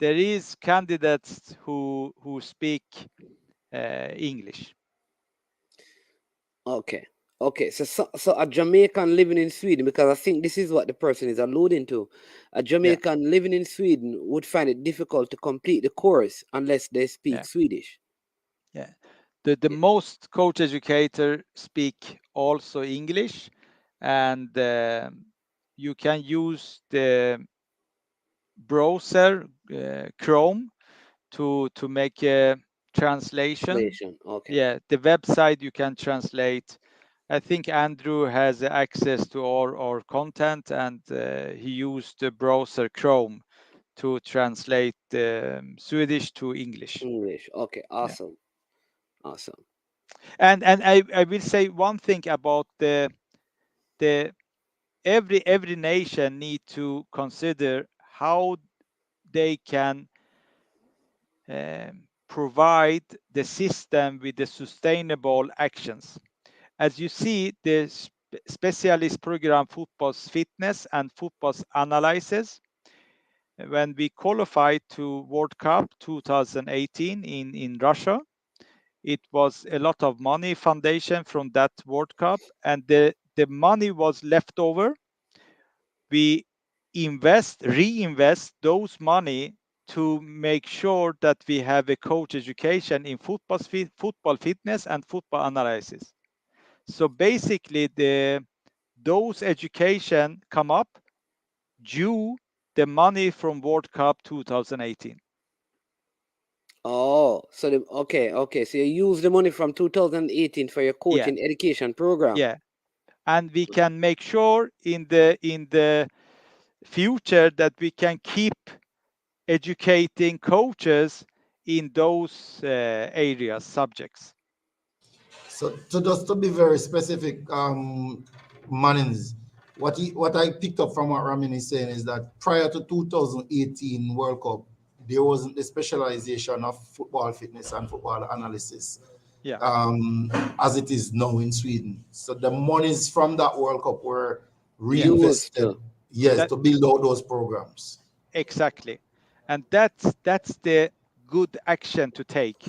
there is candidates who speak English. Okay. Okay. So a Jamaican living in Sweden, because I think this is what the person is alluding to. A Yeah, Jamaican living in Sweden would find it difficult to complete the course unless they speak yeah, Swedish. yeah. The Yeah. most coach educator speak also English, and you can use the browser Chrome to make a translation. Translation. Okay. Yeah, the website you can translate. I think Andrew has access to our content, and he used the browser Chrome to translate Swedish to English. English. Okay. Yeah, Awesome. Awesome. and I will say one thing about the every nation need to consider how they can provide the system with the sustainable actions. As you see, the specialist program football's fitness and football's analysis, when we qualified to World Cup 2018 in Russia, it was a lot of money foundation from that World Cup, and the money was left over. We reinvest those money to make sure that we have a coach education in football fitness and football analysis. So basically, those education come up due the money from World Cup 2018. Oh, so okay. So you use the money from 2018 for your Yeah, coaching education program. yeah, and we can make sure in the future that we can keep educating coaches in those areas, subjects. So just to be very specific, Mannings, what I picked up from what Ramin is saying is that prior to 2018 World Cup, there wasn't the specialization of football fitness and football analysis Yeah, as it is now in Sweden. So the monies from that World Cup were Used reinvested, to. yes, that to build out those programs. exactly, and that's the good action to take,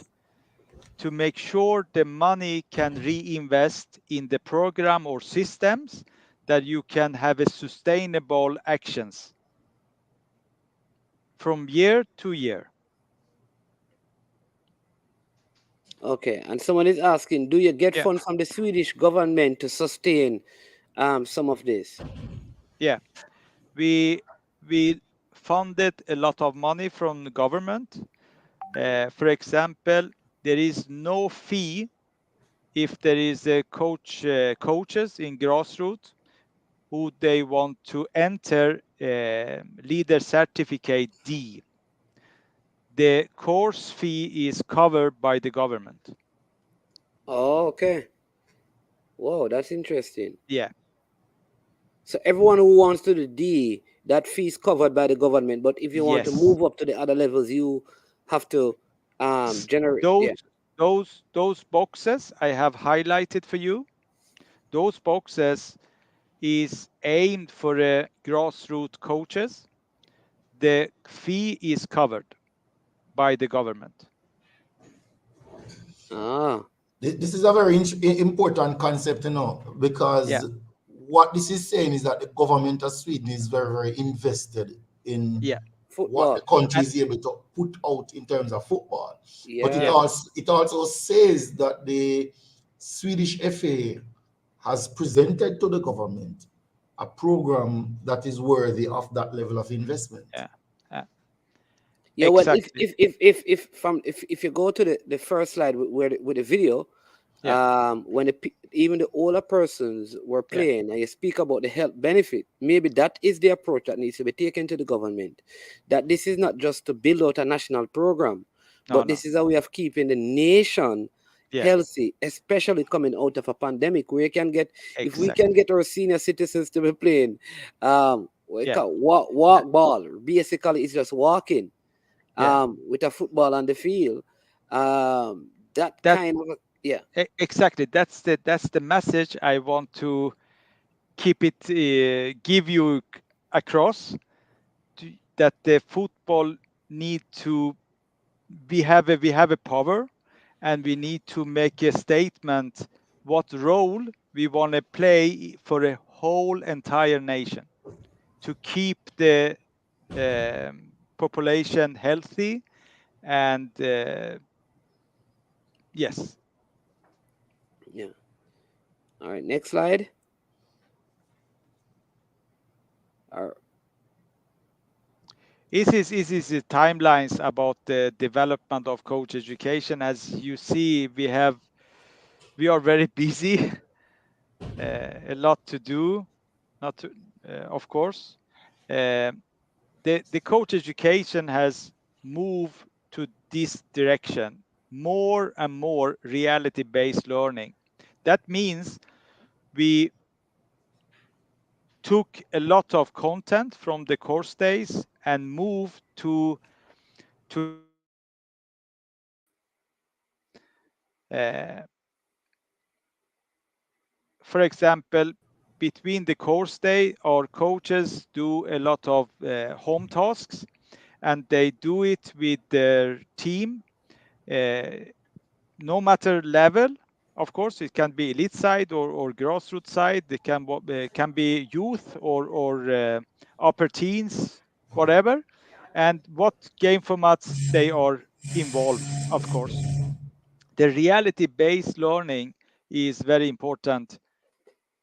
to make sure the money can reinvest in the program or systems that you can have a sustainable actions from year to year. Okay, and someone is asking, do you get Yeah, funds from the Swedish government to sustain some of this? yeah. We funded a lot of money from the government. For example, there is no fee if there is a coaches in grassroots who they want to enter leader certificate D. The course fee is covered by the government. Oh, okay. Whoa, that's interesting. Yeah. So everyone who wants to do D, that fee is covered by the government. But if you want to Yes. move up to the other levels, you have to generate. Those Yeah. those boxes I have highlighted for you. Those boxes is aimed for grassroots coaches. The fee is covered by the government. Ah. This is a very important concept, Yeah. because what this is saying is that the government of Sweden is very, very invested in Yeah. what Football. the country And is able to put out in terms of football. But it Yeah. yeah. also says that the Swedish FA has presented to the government a program that is worthy of that level of investment. Yeah. Yeah. Yeah, well, Exactly. if you go to the first slide with the video, Yeah. when even the older persons were Yeah. playing, and you speak about the health benefit, maybe that is the approach that needs to be taken to the government. That this is not just to build out a national program, No, but no. this is a way of keeping the nation Yeah. healthy, especially coming out of a pandemic, where you can get, if we can Exactly. get our senior citizens to be playing, we Yeah. call walk ball. Basically, it's just walking Yeah. with a football on the field. That That kind of yeah. exactly. That's the message I want to keep it give you across, that the football need to we have a power, and we need to make a statement what role we want to play for a whole entire nation to keep the population healthy. And yes, Yeah. All right. Next slide. All right. this is the timelines about the development of coach education. As you see, we are very busy, a lot to do, not to, of course. The coach education has moved to this direction, more and more reality-based learning. That means we took a lot of content from the course days and moved to for example, between the course day, our coaches do a lot of home tasks, and they do it with their team. no matter level, of course, it can be elite side or grassroots side. It can be youth or upper teens, whatever. And what game formats they are involved, of course. The reality-based learning is very important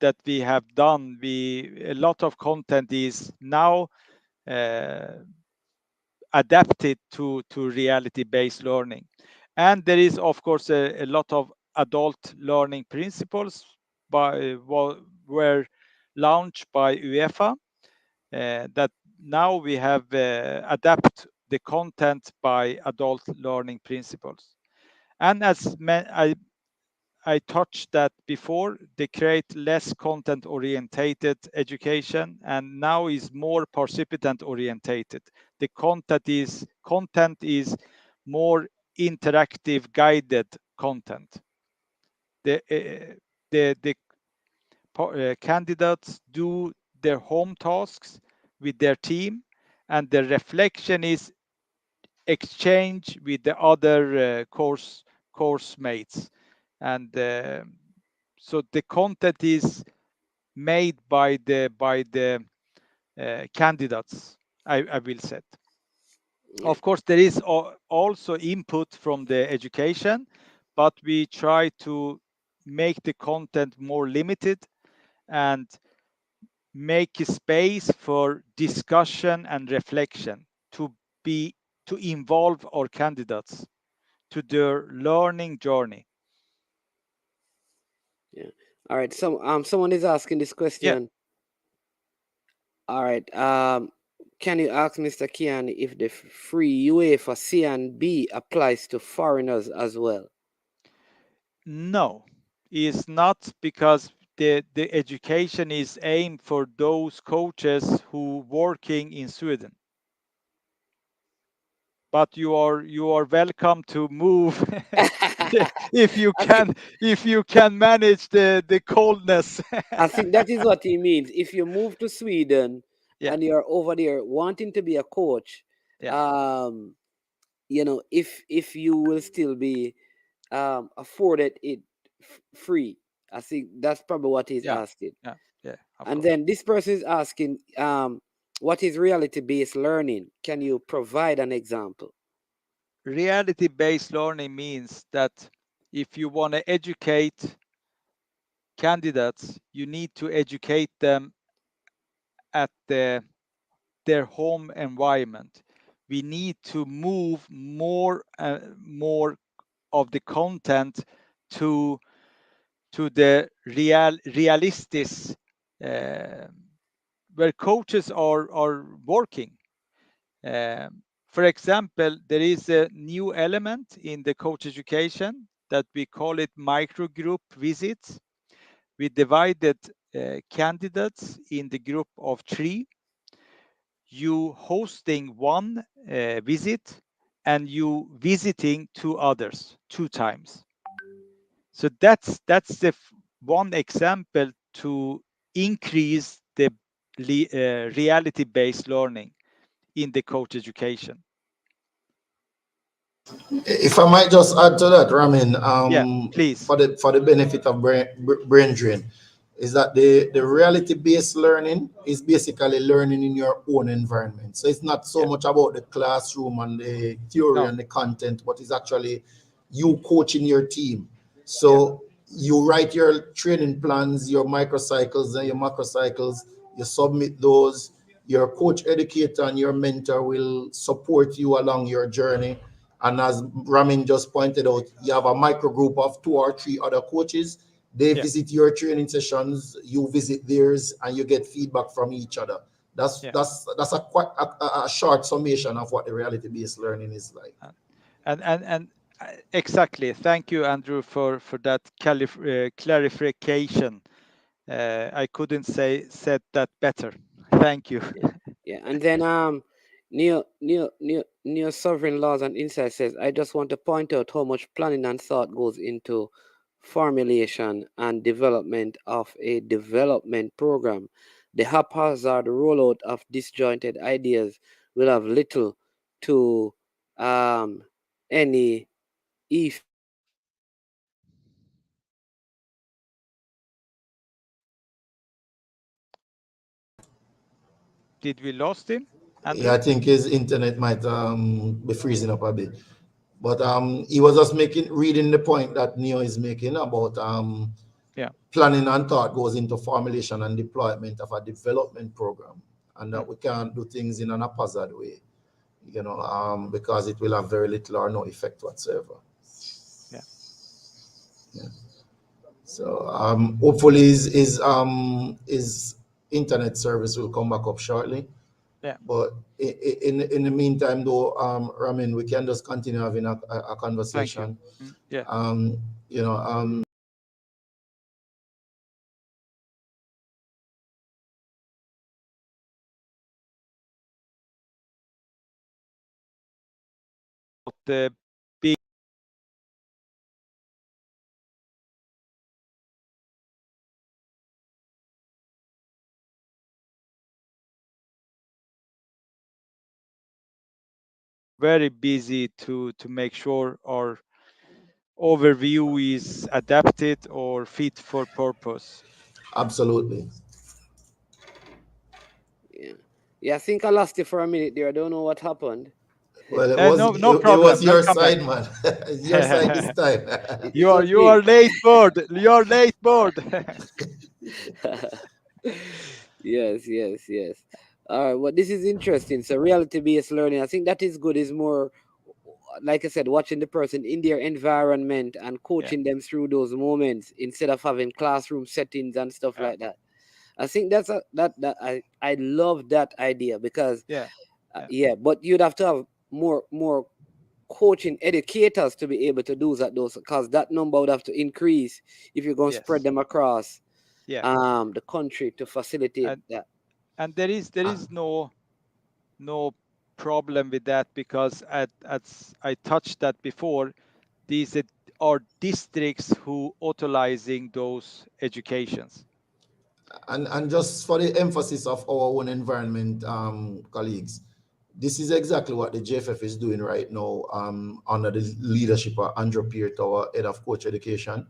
that we have done. A lot of content is now adapted to reality-based learning. And there is, of course, a lot of adult learning principles were launched by UEFA that now we have adapt the content by adult learning principles. And as I touched that before, they create less content orientated education and now is more participant orientated. The content is more interactive guided content. The candidates do their home tasks with their team, and the reflection is exchange with the other course mates. And so the content is made by the candidates, I will say. Yeah. Of course, there is also input from the education, but we try to make the content more limited and make a space for discussion and reflection to involve our candidates to their learning journey. Yeah. All right. So someone is asking this Yeah. question. All right. Can you ask Mr. Kiani if the free UEFA C and B applies to foreigners as well? No, it's not, because the education is aimed for those coaches who working in Sweden. But you are welcome to move if you I think can manage the coldness. I think that is what he means. If you move to Sweden Yeah, and you're over there wanting to be a coach, yeah, um, if you will still be afforded it free. I think that's probably what he's yeah, asking. yeah, yeah. Of And course. then this person is asking, what is reality-based learning? Can you provide an example? Reality-based learning means that if you want to educate candidates, you need to educate them at their home environment. We need to move more of the content to the realistic uh, where coaches are working. For example, there is a new element in the coach education that we call it microgroup visits. We divided candidates in the group of 3. You hosting one visit and you visiting 2 others 2 times. So that's the one example to increase the reality-based learning in the coach education. If I might just add to that, Ramin, Yeah, please. for the benefit of brain drain, is that the reality based learning is basically learning in your own environment. So it's not so Yeah. much about the classroom and the theory No. and the content, but it's actually you coaching your team. Yeah. So you write your training plans, your microcycles and your macrocycles, you submit those. Your coach educator and your mentor will support you along your journey. And as Ramin just pointed out, you have a micro group of 2 or 3 other coaches. They Yeah. visit your training sessions, you visit theirs, and you get feedback from each other. That's Yeah. that's a quite a short summation of what the reality-based learning is like. And exactly. Thank you, Andrew, for that clarification. I couldn't said that better. Thank you. Yeah, yeah. And then neo sovereign laws and insight says, I just want to point out how much planning and thought goes into formulation and development of a development program. The haphazard rollout of disjointed ideas will have little to any effect Did we lost him, Yeah, Andrew? I think his internet might be freezing up a bit. But he was just reading the point that Neo is making about Yeah. planning and thought goes into formulation and deployment of a development program, and that Mm. we can't do things in an haphazard way, because it will have very little or no effect whatsoever. Yeah. Yeah. So hopefully his internet service will come back up shortly. Yeah. But in the meantime, though, Ramin, we can just continue having a Thank you. conversation. Yeah. You know, The big very busy to make sure our overview is adapted or fit for purpose. absolutely. Yeah. Yeah, I think I lost you for a minute there. I don't know what happened. Well, No it was problem. your Welcome back. side, man. It's your side this time. It's You okay. are late bird. You are late bird. Yes, yes, yes. All right, well, this is interesting. So, reality-based learning, I think that is good. Is more, like I said, watching the person in their environment and Yeah. coaching them through those moments instead of having classroom settings and stuff Yeah. like that. I think that's that I love that idea because Yeah. Yeah. yeah, but you'd have to have more coaching educators to be able to do that those because that number would have to increase if you're going to spread Yes. them across Yeah. the country to facilitate And that. and there is no problem with that because as I touched that before, these are districts who utilizing those educations. And just for the emphasis of our own environment, colleagues, this is exactly what the JFF is doing right now, under the leadership of Andrew Peart, our head of coach education,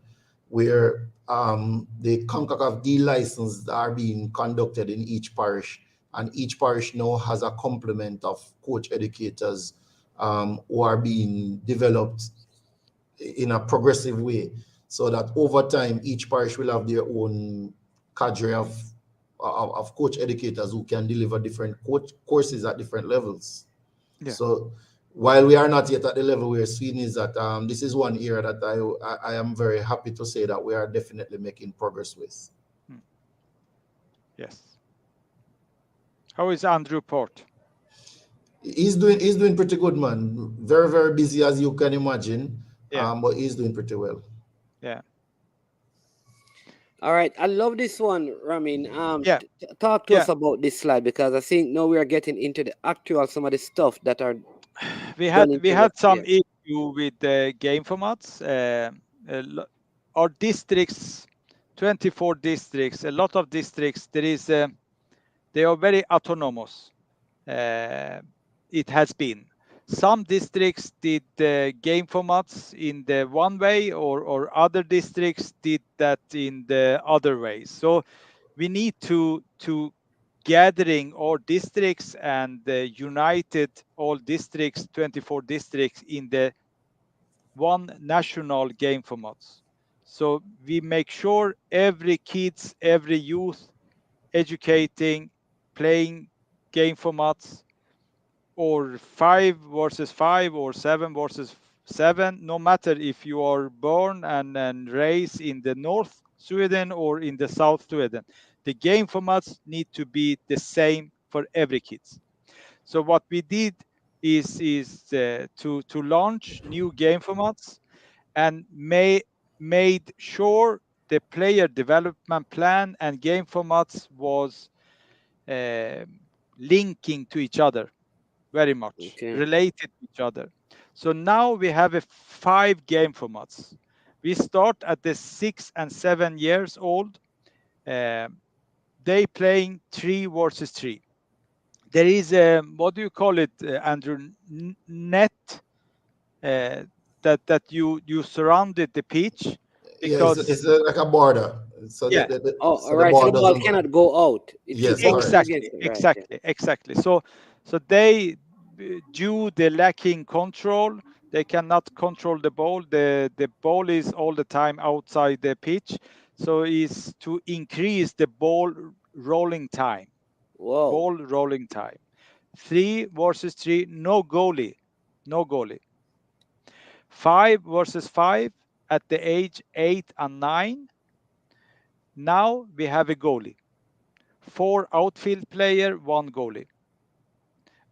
where the CONCACAF D licenses are being conducted in each parish, and each parish now has a complement of coach educators who are being developed in a progressive way, so that over time each parish will have their own cadre of coach educators who can deliver different courses at different levels. Yeah. So while we are not yet at the level where Sweden is at, this is one area that I am very happy to say that we are definitely making progress with. Yes. How is Andrew Port? He's doing pretty good, man. Very, very busy as you can imagine. Yeah. But he's doing pretty well. Yeah. All right, I love this one, Ramin. Yeah. Talk to Yeah. us about this slide because I think now we are getting into the actual some of the stuff that are We done had into the some yeah. issue with the game formats. Our districts, 24 districts, a lot of districts, they are very autonomous. It has been. Some districts did the game formats in the one way, or other districts did that in the other way. So we need to gathering all districts and united all districts, 24 districts in the one national game formats. So we make sure every kids, every youth educating, playing game formats, or 5 versus 5 or 7 versus 7, no matter if you are born and raised in the North Sweden or in the South Sweden. The game formats need to be the same for every kids. So what we did is to launch new game formats and made sure the player development plan and game formats was uh, linking to each other very much, Okay. related to each other. So now we have a 5 game formats. We start at the 6 and 7 years old. They playing 3 versus 3. There is a, what do you call it, Andrew? Net, that you surrounded the pitch Yeah, because it's like a border. So Yeah. Oh, so all the right. So ball the ball doesn't go. cannot go out. It should Yes, bounce correct. against Exactly, it. Right. Yeah. exactly. So they, due the lacking control, they cannot control the ball. The ball is all the time outside the pitch. So is to increase the ball rolling time. Whoa. Ball rolling time. 3 versus 3, no goalie, no goalie. 5 versus 5 at the age 8 and 9. Now we have a goalie. 4 outfield player, 1 goalie.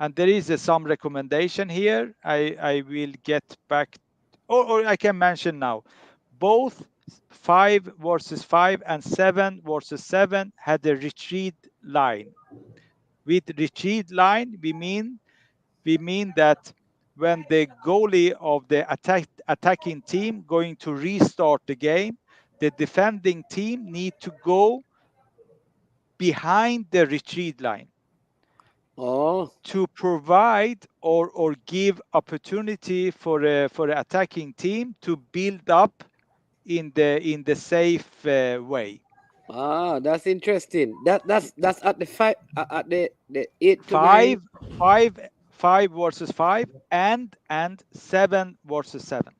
And there is some recommendation here. I will get back, or I can mention now. Both 5 versus 5 and 7 versus 7 had a retreat line. With retreat line, we mean that when the goalie of the attacking team going to restart the game, the defending team need to go behind the retreat line Oh. to provide or give opportunity for the attacking team to build up in the safe way. Ah, that's interesting. That's at the the 8 to 9. Five, five versus 5 and 7 versus 7.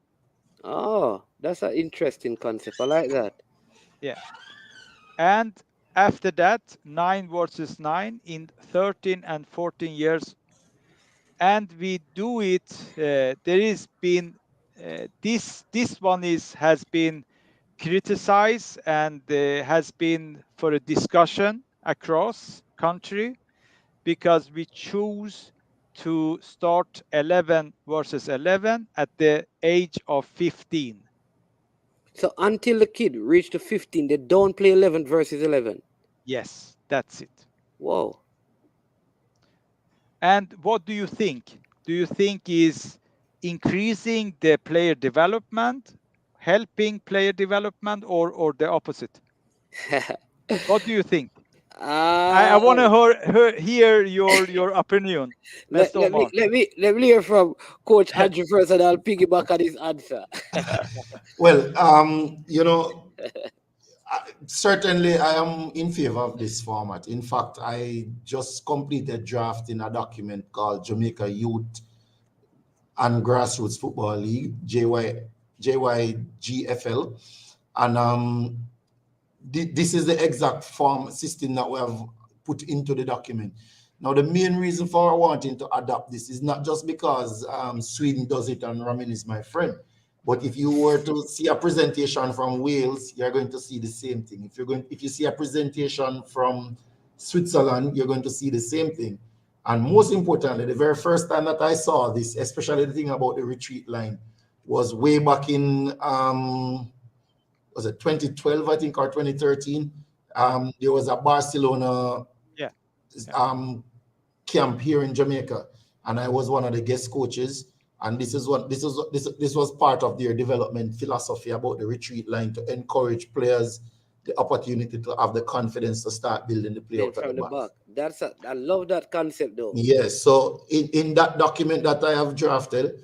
Oh, that's an interesting concept. I like that. Yeah. And after that, 9 versus 9 in 13 and 14 years. And we do it. There is been this one has been criticized and has been for a discussion across country because we choose to start 11 versus 11 at the age of 15. So until the kid reach to 15, they don't play 11 versus 11. Yes, that's it. Whoa. And what do you think? Do you think is increasing the player development, helping player development, or the opposite? What do you think? I Ah, want to hear your opinion, let, Mr. let me Omar. let me let me hear from Coach Andrew first, and I'll piggyback on his answer. Well, certainly I am in favor of this format. In fact, I just completed drafting a document called Jamaica Youth and Grassroots Football League, JYGFL. And this is the exact form system that we have put into the document. Now, the main reason for wanting to adopt this is not just because Sweden does it and Ramin is my friend. But if you were to see a presentation from Wales, you're going to see the same thing. If you see a presentation from Switzerland, you're going to see the same thing. And most importantly, the very first time that I saw this, especially the thing about the retreat line, was way back in was it 2012, I think, or 2013? There was a Barcelona Yeah. camp here in Jamaica, and I was one of the guest coaches. And this was part of their development philosophy about the retreat line to encourage players the opportunity to have the confidence to start building the play Built out at the from the back. back. I love that concept though. Yes. So in that document that I have drafted,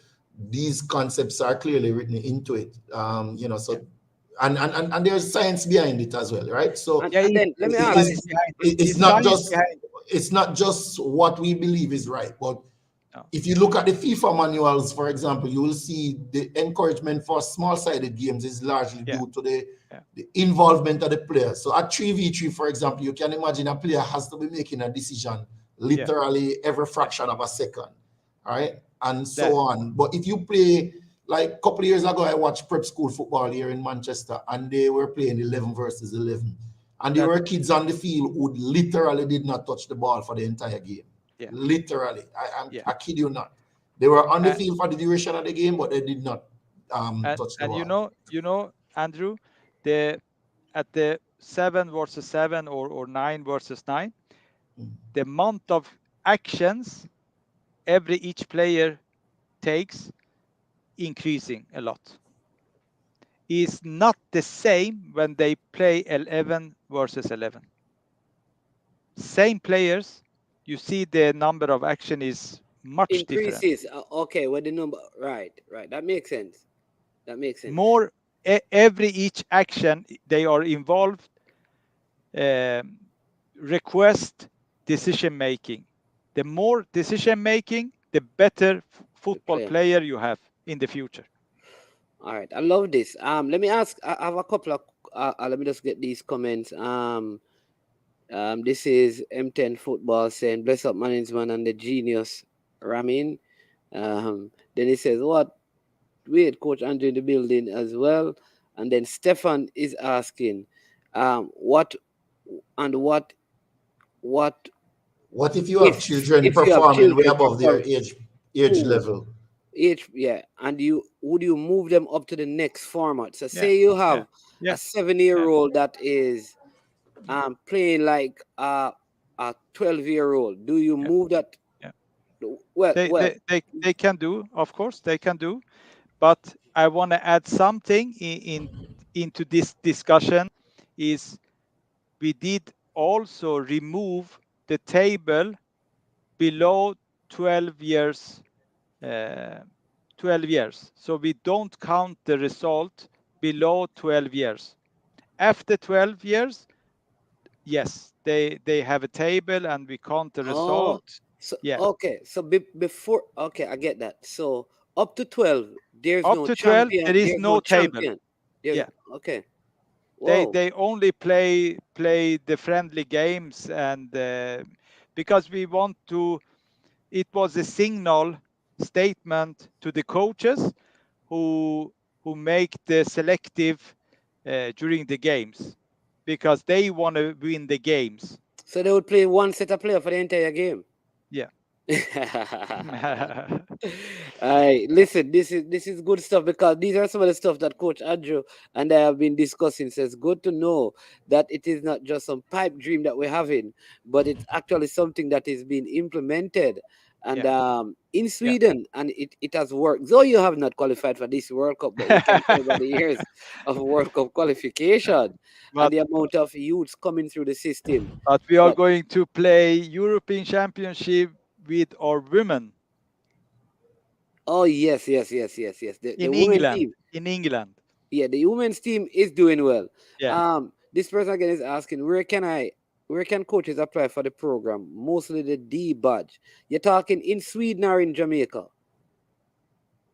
these concepts are clearly written into it. So and there's science behind it as well, right? So And then let me ask. it's not just what we believe is right, but No. if you look at the FIFA manuals, for example, you will see the encouragement for small-sided games is largely due to the involvement of the player. So at 3v3, for example, you can imagine a player has to be making a decision literally every fraction of a second, right? And so on. But if you play, like a couple of years ago, I watched prep school football here in Manchester, and they were playing 11 versus 11. And there were kids on the field who literally did not touch the ball for the entire game. Yeah. Literally, I kid you not. They were on the field for the duration of the game, but they did not touch the ball. You know, Andrew, at the 7 versus 7 or 9 versus 9, the amount of actions each player takes increasing a lot. Is not the same when they play 11 versus 11. Same players, you see the number of action is much different. Increases. Okay, with the number. Right. That makes sense. More every each action they are involved request decision making. The more decision making, the better football player you have in the future. All right, I love this. Let me ask. I have a couple of. Let me just get these comments. This is M10 Football saying, "Bless up management and the genius, Ramin." Then he says, "What? Wait, Coach Andrew in the building as well." And then Stefan is asking, "What and what What if you have children if you have performing way children above their perform age level? Yeah, and would you move them up to the next format? So Yeah, say you have yeah, a 7-year-old that is playing like a 12-year-old. Do you yeah, move that? yeah. Well, They can do, of course, they can do. But I want to add something into this discussion. Is we did also remove the table below 12 years. 12 years. So we don't count the result below 12 years. After 12 years, yes, they have a table and we count the oh, result. so Yeah. okay, so before, okay, I get that. So up to 12, there's Up no to 12, champion. there is There's no no table. champion. There's Yeah. okay. They Whoa. they only play the friendly games, and because we want to, it was a signal statement to the coaches who make the selective during the games, because they want to win the games. So they would play one set of player for the entire game. Yeah. Listen, this is good stuff, because these are some of the stuff that Coach Andrew and I have been discussing. So it's good to know that it is not just some pipe dream that we're having, but it's actually something that is being implemented. And Yeah. in Sweden, and it has worked. Though you have not qualified for this World Cup, but we can tell by the years of World Cup qualification and but the amount of youths coming through the system. but we are But going to play European Championship with our women oh yes, yes, yes, yes, yes. The in women England. team. In England. Yeah, the women's team is doing well. Yeah. This person again is asking, where can coaches apply for the program? Mostly the D badge. You're talking in Sweden or in Jamaica?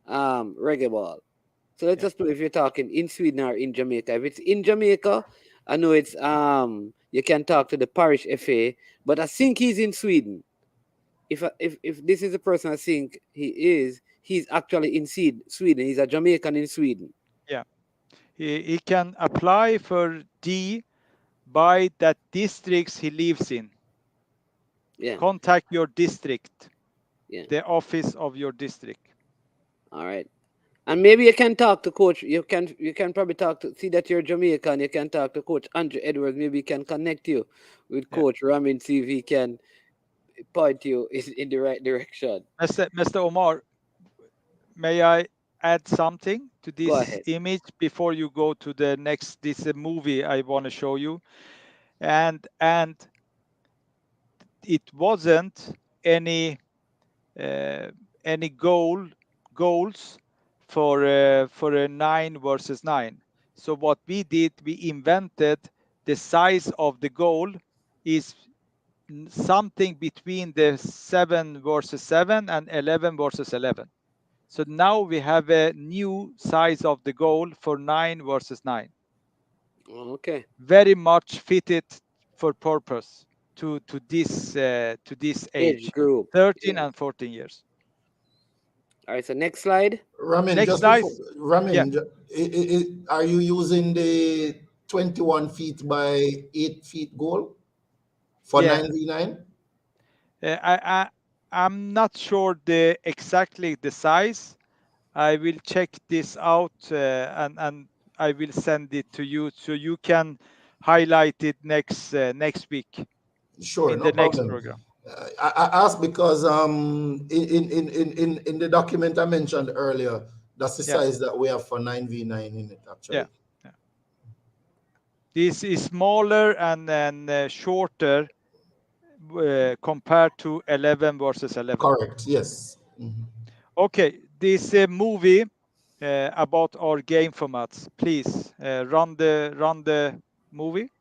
Reggae ball. So let's Yeah. just know if you're talking in Sweden or in Jamaica. If it's in Jamaica, I know it's you can talk to the parish FA, but I think he's in Sweden. If this is the person I think he's actually in Sweden. He's a Jamaican in Sweden. Yeah. He can apply for D by that districts he lives in. Yeah. Contact your district, Yeah. the office of your district. All right. And maybe you can talk to coach. You can probably talk to, see that you're Jamaican. You can talk to Coach Andrew Edwards. Maybe he can connect you with Yeah. Coach Ramin, see if he can point you in the right direction. Mr. Omar, may I add something to Go this ahead. image before you go to the next this movie I want to show you? And it wasn't any any goals for a 9 versus 9. So what we did, we invented the size of the goal is something between the 7 versus 7 and 11 versus 11. So now we have a new size of the goal for 9 versus 9. Okay. Very much fitted for purpose to this Age age, group. 13 Yeah. and 14 years. All right. So next slide. Ramin, Next just slide. before Yeah. Ramin, are you using the 21 feet by 8 feet goal for Yeah. 9v9? I'm not sure the exactly the size. I will check this out and I will send it to you so you can highlight it next week Sure, in no the next problem. program. I asked because in the document I mentioned earlier, that's the Yeah. size that we have for 9v9 in it Yeah. actually. Yeah. This is smaller and then shorter compared to 11 versus 11. Correct, yes. Mhm. Okay, this movie about our game formats. Please run the movie.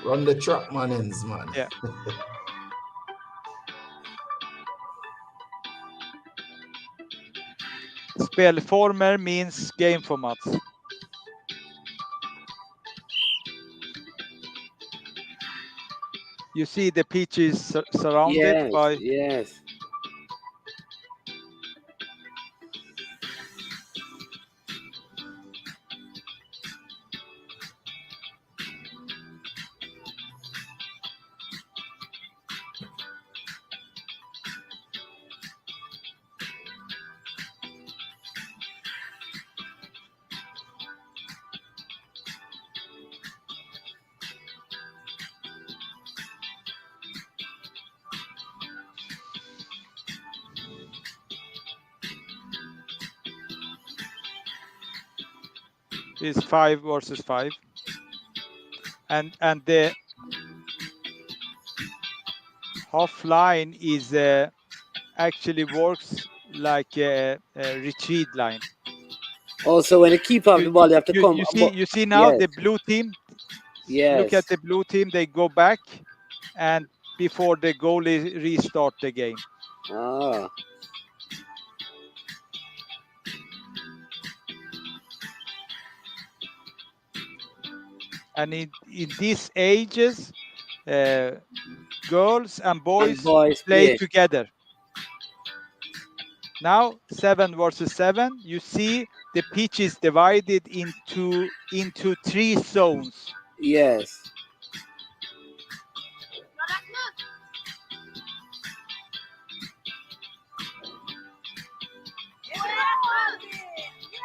Run the track, manins, man. Yeah. Spelformer means game formats. You see the pitch is surrounded by... Yes. Is 5 versus 5, and the half line is actually works like a retreat line. Also, when you keep up the ball, you have to come. You see now the blue team. Yes. Look at the blue team. They go back, and before the goalie restart the game. Ah. And in these ages, girls and boys play together. Now 7 versus 7. You see the pitch is divided into 3 zones. Yes.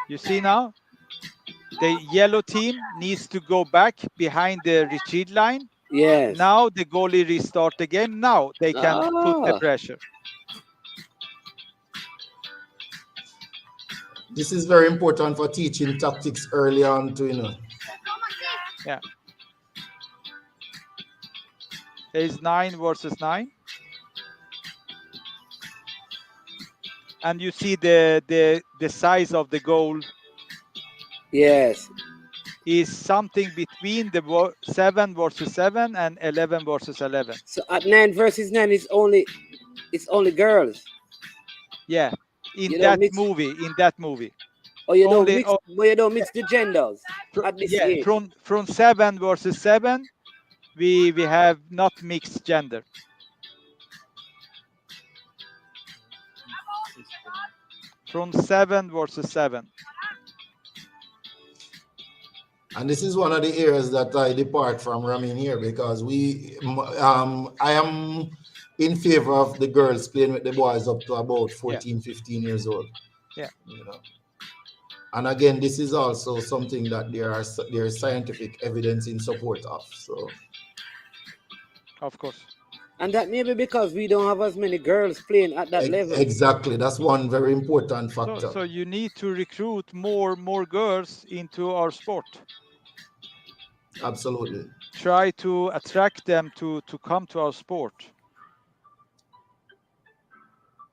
You see now? The yellow team needs to go back behind the retreat line. Yes. Now the goalie restart the game. Now they can put the pressure. This is very important for teaching tactics early on to, you know. Yeah. There's 9 versus 9. And you see the size of the goal. Yes. Is something between the 7 versus 7 and 11 versus 11. So at 9 versus 9, it's only girls. Yeah, in that movie. Oh, you don't mix, but you don't mix the genders at this age. From 7 versus 7, we have not mixed gender. From 7 versus 7. And this is one of the areas that I depart from Ramin here, because I am in favor of the girls playing with the boys up to about 14, 15 years old. Yeah. You know. And again, this is also something that there is scientific evidence in support of. So, of course. And that may be because we don't have as many girls playing at that level. Exactly. That's one very important factor. So you need to recruit more girls into our sport. Absolutely. Try to attract them to come to our sport.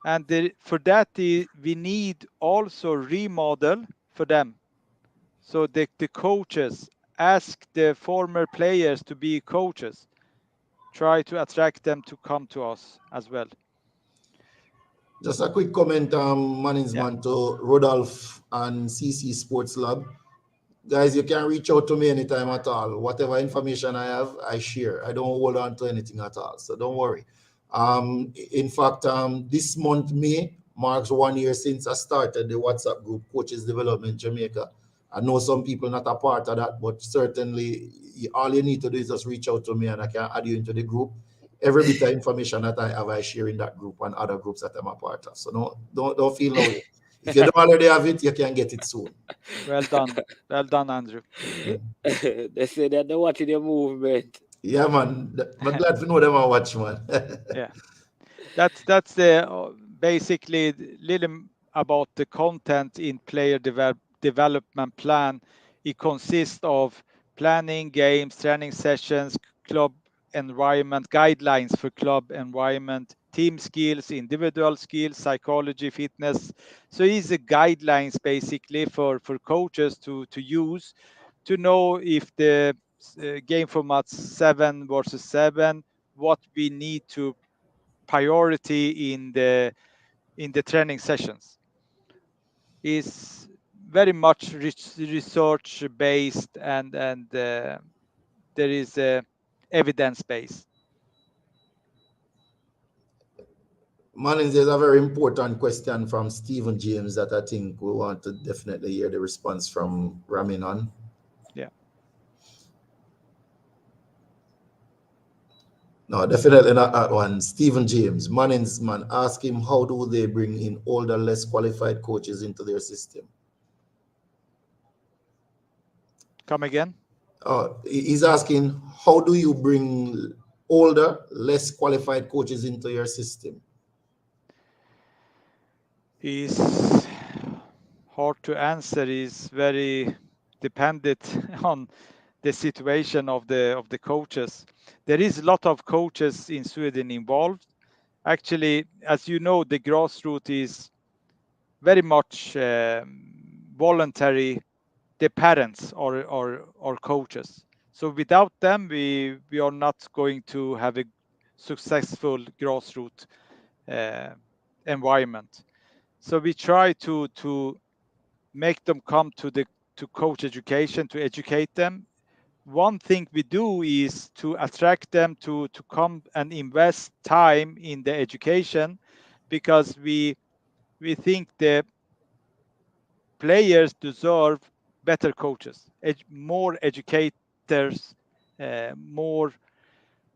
And for that, we need also remodel for them. So the coaches ask the former players to be coaches. Try to attract them to come to us as well. Just a quick comment, management to Rodolph and CC Sports Lab. Guys, you can reach out to me anytime at all. Whatever information I have, I share. I don't hold on to anything at all, so don't worry. In fact, this month, May, marks 1 year since I started the WhatsApp group, Coaches Development Jamaica. I know some people not a part of that, but certainly all you need to do is just reach out to me and I can add you into the group. Every bit of information that I have, I share in that group and other groups that I'm a part of. So don't feel no way. If you don't already have it, you can get it soon. Well done, Andrew. They say that they're watching your movement. Yeah, man. I'm glad to know them and watch, man. Yeah, that's the basically little about the content in player development plan. It consists of planning, games, training sessions, club environment, guidelines for club environment, team skills, individual skills, psychology, fitness. So it's a guidelines basically for coaches to use to know if the game format 7 versus 7, what we need to priority in the training sessions is very much research based, and there is evidence based. Manning, there's a very important question from Stephen James that I think we want to definitely hear the response from Ramin on. Yeah. No, definitely not that one. Stephen James, Manning's man, ask him how do they bring in older, less qualified coaches into their system? Come again? He's asking, how do you bring older, less qualified coaches into your system? Is hard to answer. Is very dependent on the situation of the coaches. There is a lot of coaches in Sweden involved. Actually, as you know, the grassroots is very much voluntary. The parents or coaches. So without them, we are not going to have a successful grassroots environment. So we try to make them come to coach education, to educate them. One thing we do is to attract them to come and invest time in the education, because we think the players deserve better coaches, more educators, more,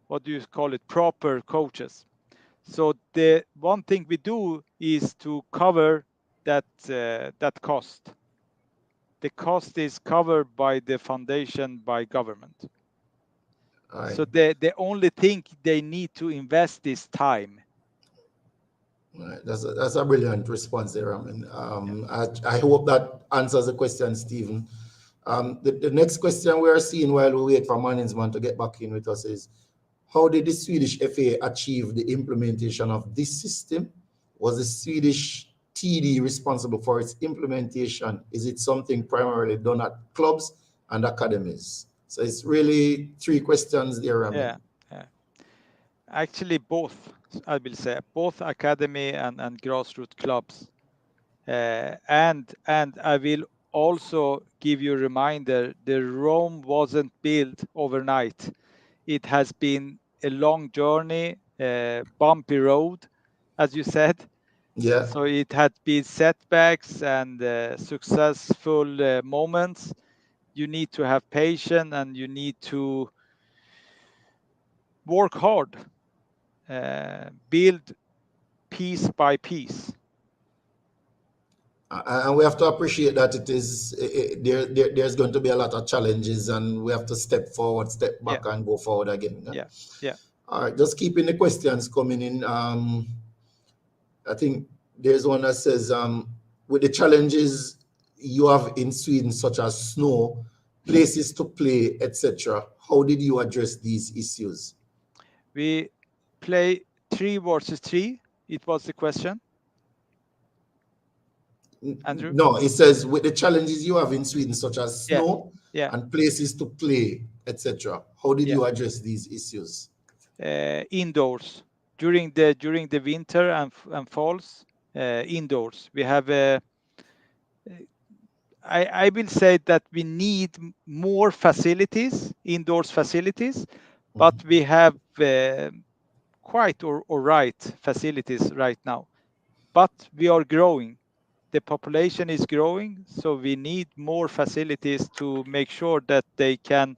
what do you call it, proper coaches. So the one thing we do is to cover that cost. The cost is covered by the foundation, by government. Right. So the only thing they need to invest is time. Right. That's a brilliant response there, Ramin. I hope that answers the question, Stephen. The next question we are seeing while we wait for Manningsman to get back in with us is, how did the Swedish FA achieve the implementation of this system? Was the Swedish TD responsible for its implementation? Is it something primarily done at clubs and academies? So it's really three questions there, Ramin. Yeah. Actually, both, I will say, both academy and grassroots clubs. And I will also give you a reminder, the Rome wasn't built overnight. It has been a long journey, bumpy road, as you said. Yeah. So it had been setbacks and successful moments. You need to have patience and you need to work hard, build piece by piece. And we have to appreciate that it is there's going to be a lot of challenges, and we have to step forward, step back, and go forward again. Yeah. All right, just keeping the questions coming in. I think there's one that says, with the challenges you have in Sweden, such as snow, places to play, etc., how did you address these issues? We play 3 versus 3. It was the question, Andrew? No, it says with the challenges you have in Sweden, such as snow Yeah. and places to play, etc., how did you address these issues? Indoors during the winter and falls, indoors. We have I will say that we need more facilities, indoors facilities, but we have quite all right facilities right now. But we are growing. The population is growing, so we need more facilities to make sure that they can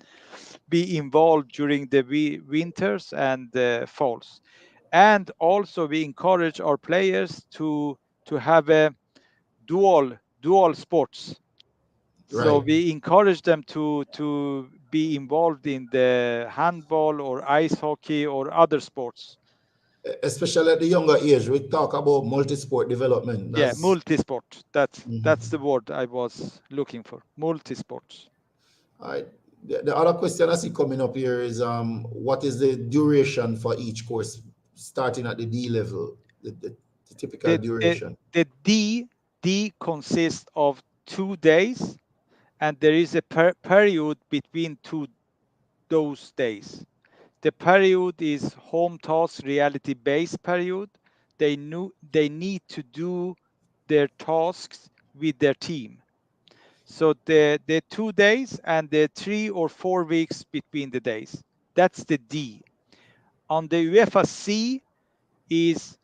be involved during the winters and the falls. And also we encourage our players to have a dual sports. So Right. we encourage them to be involved in the handball or ice hockey or other sports. Especially at the younger age, we talk about multi-sport development. Multi-sport. That's the word I was looking for. Multi-sports. All right. The other question I see coming up here is, what is the duration for each course, starting at the D level, the typical duration? The D consists of 2 days, and there is a period between those days. The period is home task reality based period. They need to do their tasks with their team. So the 2 days and the 3 or 4 weeks between the days. That's the D. On the UEFA C is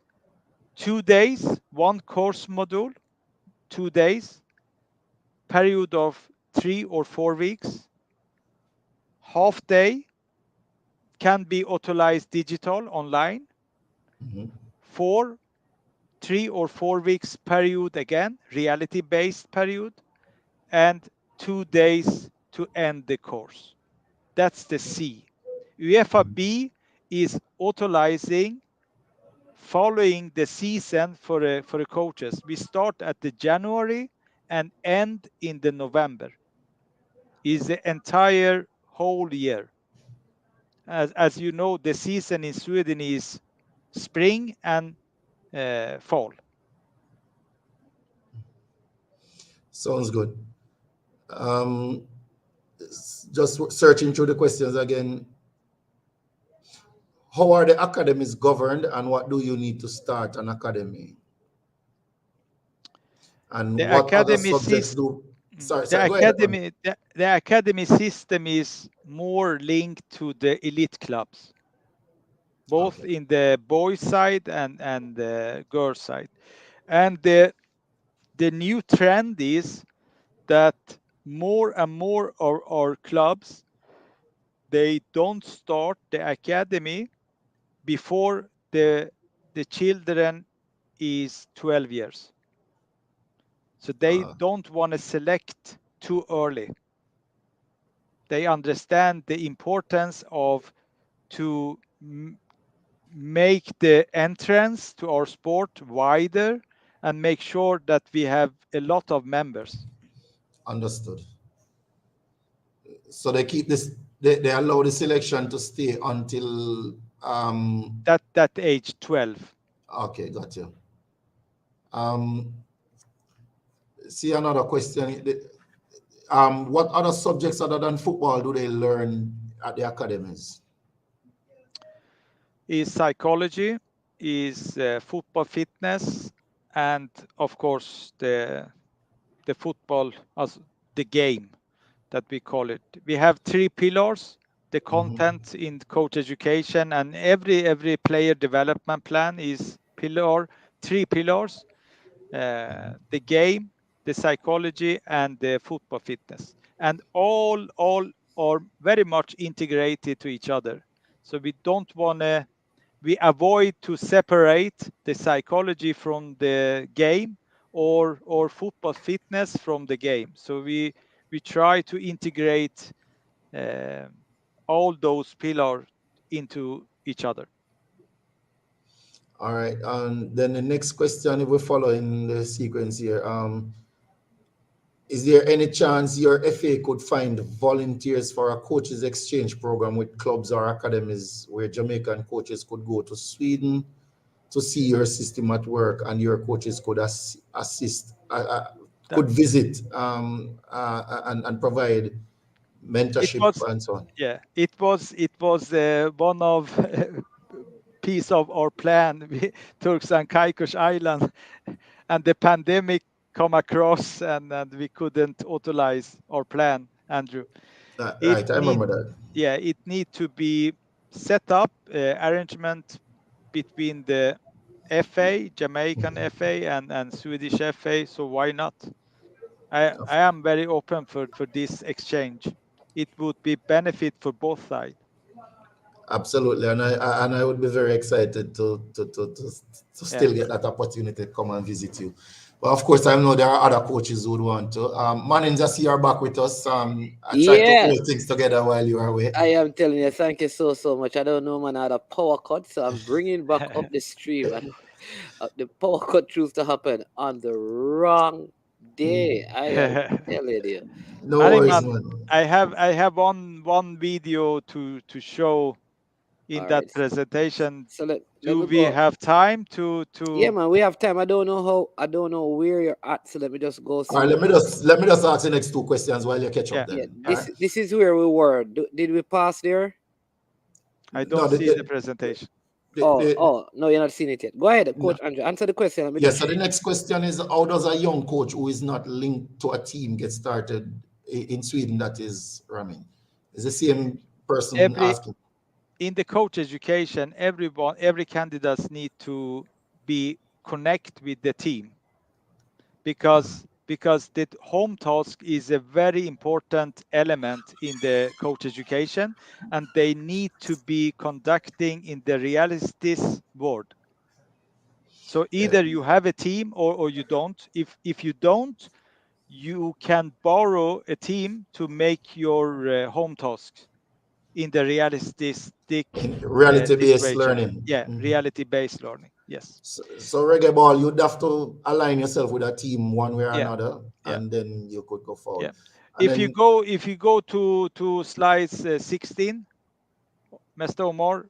2 days, one course module, 2 days, period of 3 or 4 weeks, half day can be utilized digital online, for 3 or 4 weeks period again, reality based period, and 2 days to end the course. That's the C. UEFA B is utilizing following the season for the coaches. We start at the January and end in the November. Is the entire whole year. As you know, the season in Sweden is spring and fall. Sounds good. Just searching through the questions again. How are the academies governed, and what do you need to start an academy? And The what other academy subjects system, do? Sorry, go ahead. the academy system is more linked to the elite clubs, both Okay. in the boys side and the girls side. And the new trend is that more and more of our clubs, they don't start the academy before the children is 12 years. So they don't want to select too early. They understand the importance of to make the entrance to our sport wider and make sure that we have a lot of members. Understood. So they keep this. They allow the selection to stay until that age 12. Okay, got you. See another question. What other subjects other than football do they learn at the academies? Is psychology, is football fitness, and of course the football as the game that we call it. We have 3 pillars: the content in coach education, and every player development plan is 3 pillars: the game, the psychology, and the football fitness, and all are very much integrated to each other. So we don't want to, we avoid to separate the psychology from the game, or football fitness from the game. So we try to integrate uh, all those pillars into each other. All right. And then the next question, if we're following the sequence here, is there any chance your FA could find volunteers for a coaches exchange program with clubs or academies where Jamaican coaches could go to Sweden to see your system at work, and your coaches could assist, could visit and provide mentorship and so on? Yeah, it was one of piece of our plan, Turks and Caicos Island, and the pandemic come across, and we couldn't utilize our plan, Andrew. Right, I remember that. Yeah, it need to be set up, arrangement between the FA, Jamaican FA, and Swedish FA. So why not? I am very open for this exchange. It would be benefit for both sides. Absolutely, and I would be very excited to still get that opportunity to come and visit you. But of course, I know there are other coaches who would want to. Manning, just you're back with us. I tried to hold things together while you are away. I am telling you, thank you so much. I don't know, man, I had a power cut, so I'm bringing back up the stream. And the power cut choose to happen on the wrong day. I am telling you. No worries, man. I have one video to show in All that right. presentation. So let Do me we go. have time to? Yeah, man, we have time. I don't know where you're at, so let me just go All through. right, let me just ask the next two questions while you catch Yeah. up then. Yeah, All this right? this is where we were. Did we pass there? I No, don't see the presentation. Oh, no, you're not seeing it yet. Go ahead, no. Coach Andrew. Answer the question. Let me Yes, just so the check. next question is, how does a young coach who is not linked to a team get started in Sweden that is running? Is the same person asking? In the coach education, every candidates need to be connect with the team, because the home task is a very important element in the coach education, and they need to be conducting in the realities world. So either you have a team or you don't. If you don't, you can borrow a team to make your home tasks in the realistic In reality-based situation. learning. Yeah, reality-based learning. Yes. So reggae ball, you'd have to align yourself with a team one way or Yeah. another, Yeah. and then you could go forward. Yeah. And If you go to slides 16, Mr. Omar,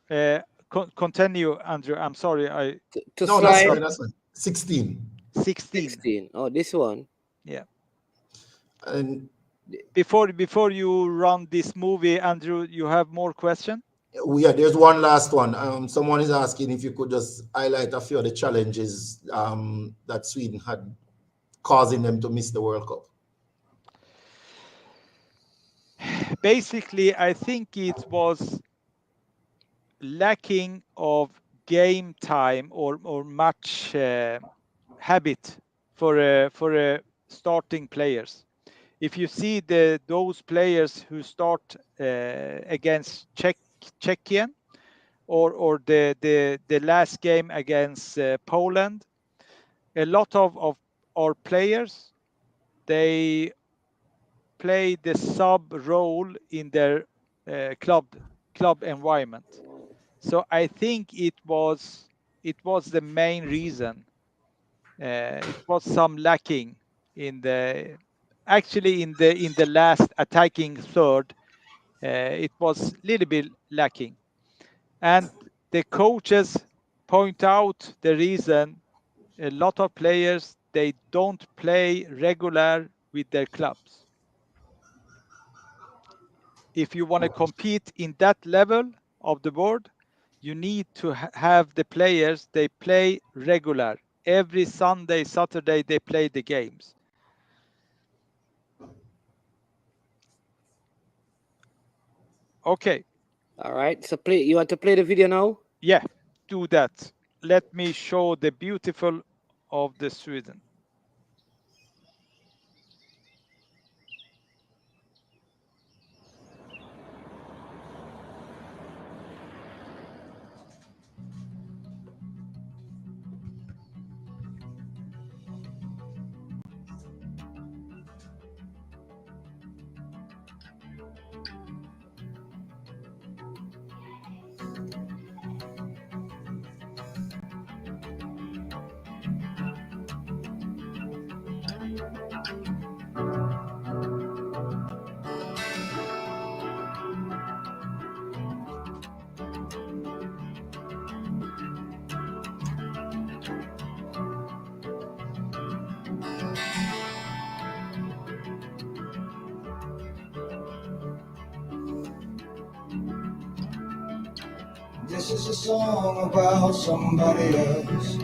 continue, Andrew. I'm sorry. To no, that's slide fine. That's fine. 16. 16. Oh, this one. Yeah. And Before you run this movie, Andrew, you have more question? there's one last one. Someone is asking if you could just highlight a few of the challenges that Sweden had causing them to miss the World Cup. Basically, I think it was lacking of game time or match habit for starting players. If you see those players who start against Czechia or the last game against Poland, a lot of our players, they play the sub role in their club environment. So I think it was the main reason. It was some lacking in the last attacking third. It was a little bit lacking, and the coaches point out the reason. A lot of players, they don't play regular with their clubs. If you want to compete in that level of the board, you need to have the players, they play regular. Every Sunday, Saturday, they play the games. Okay. All right. So you want to play the video now? Yeah, do that. Let me show the beautiful of the Sweden. This is a song about somebody else.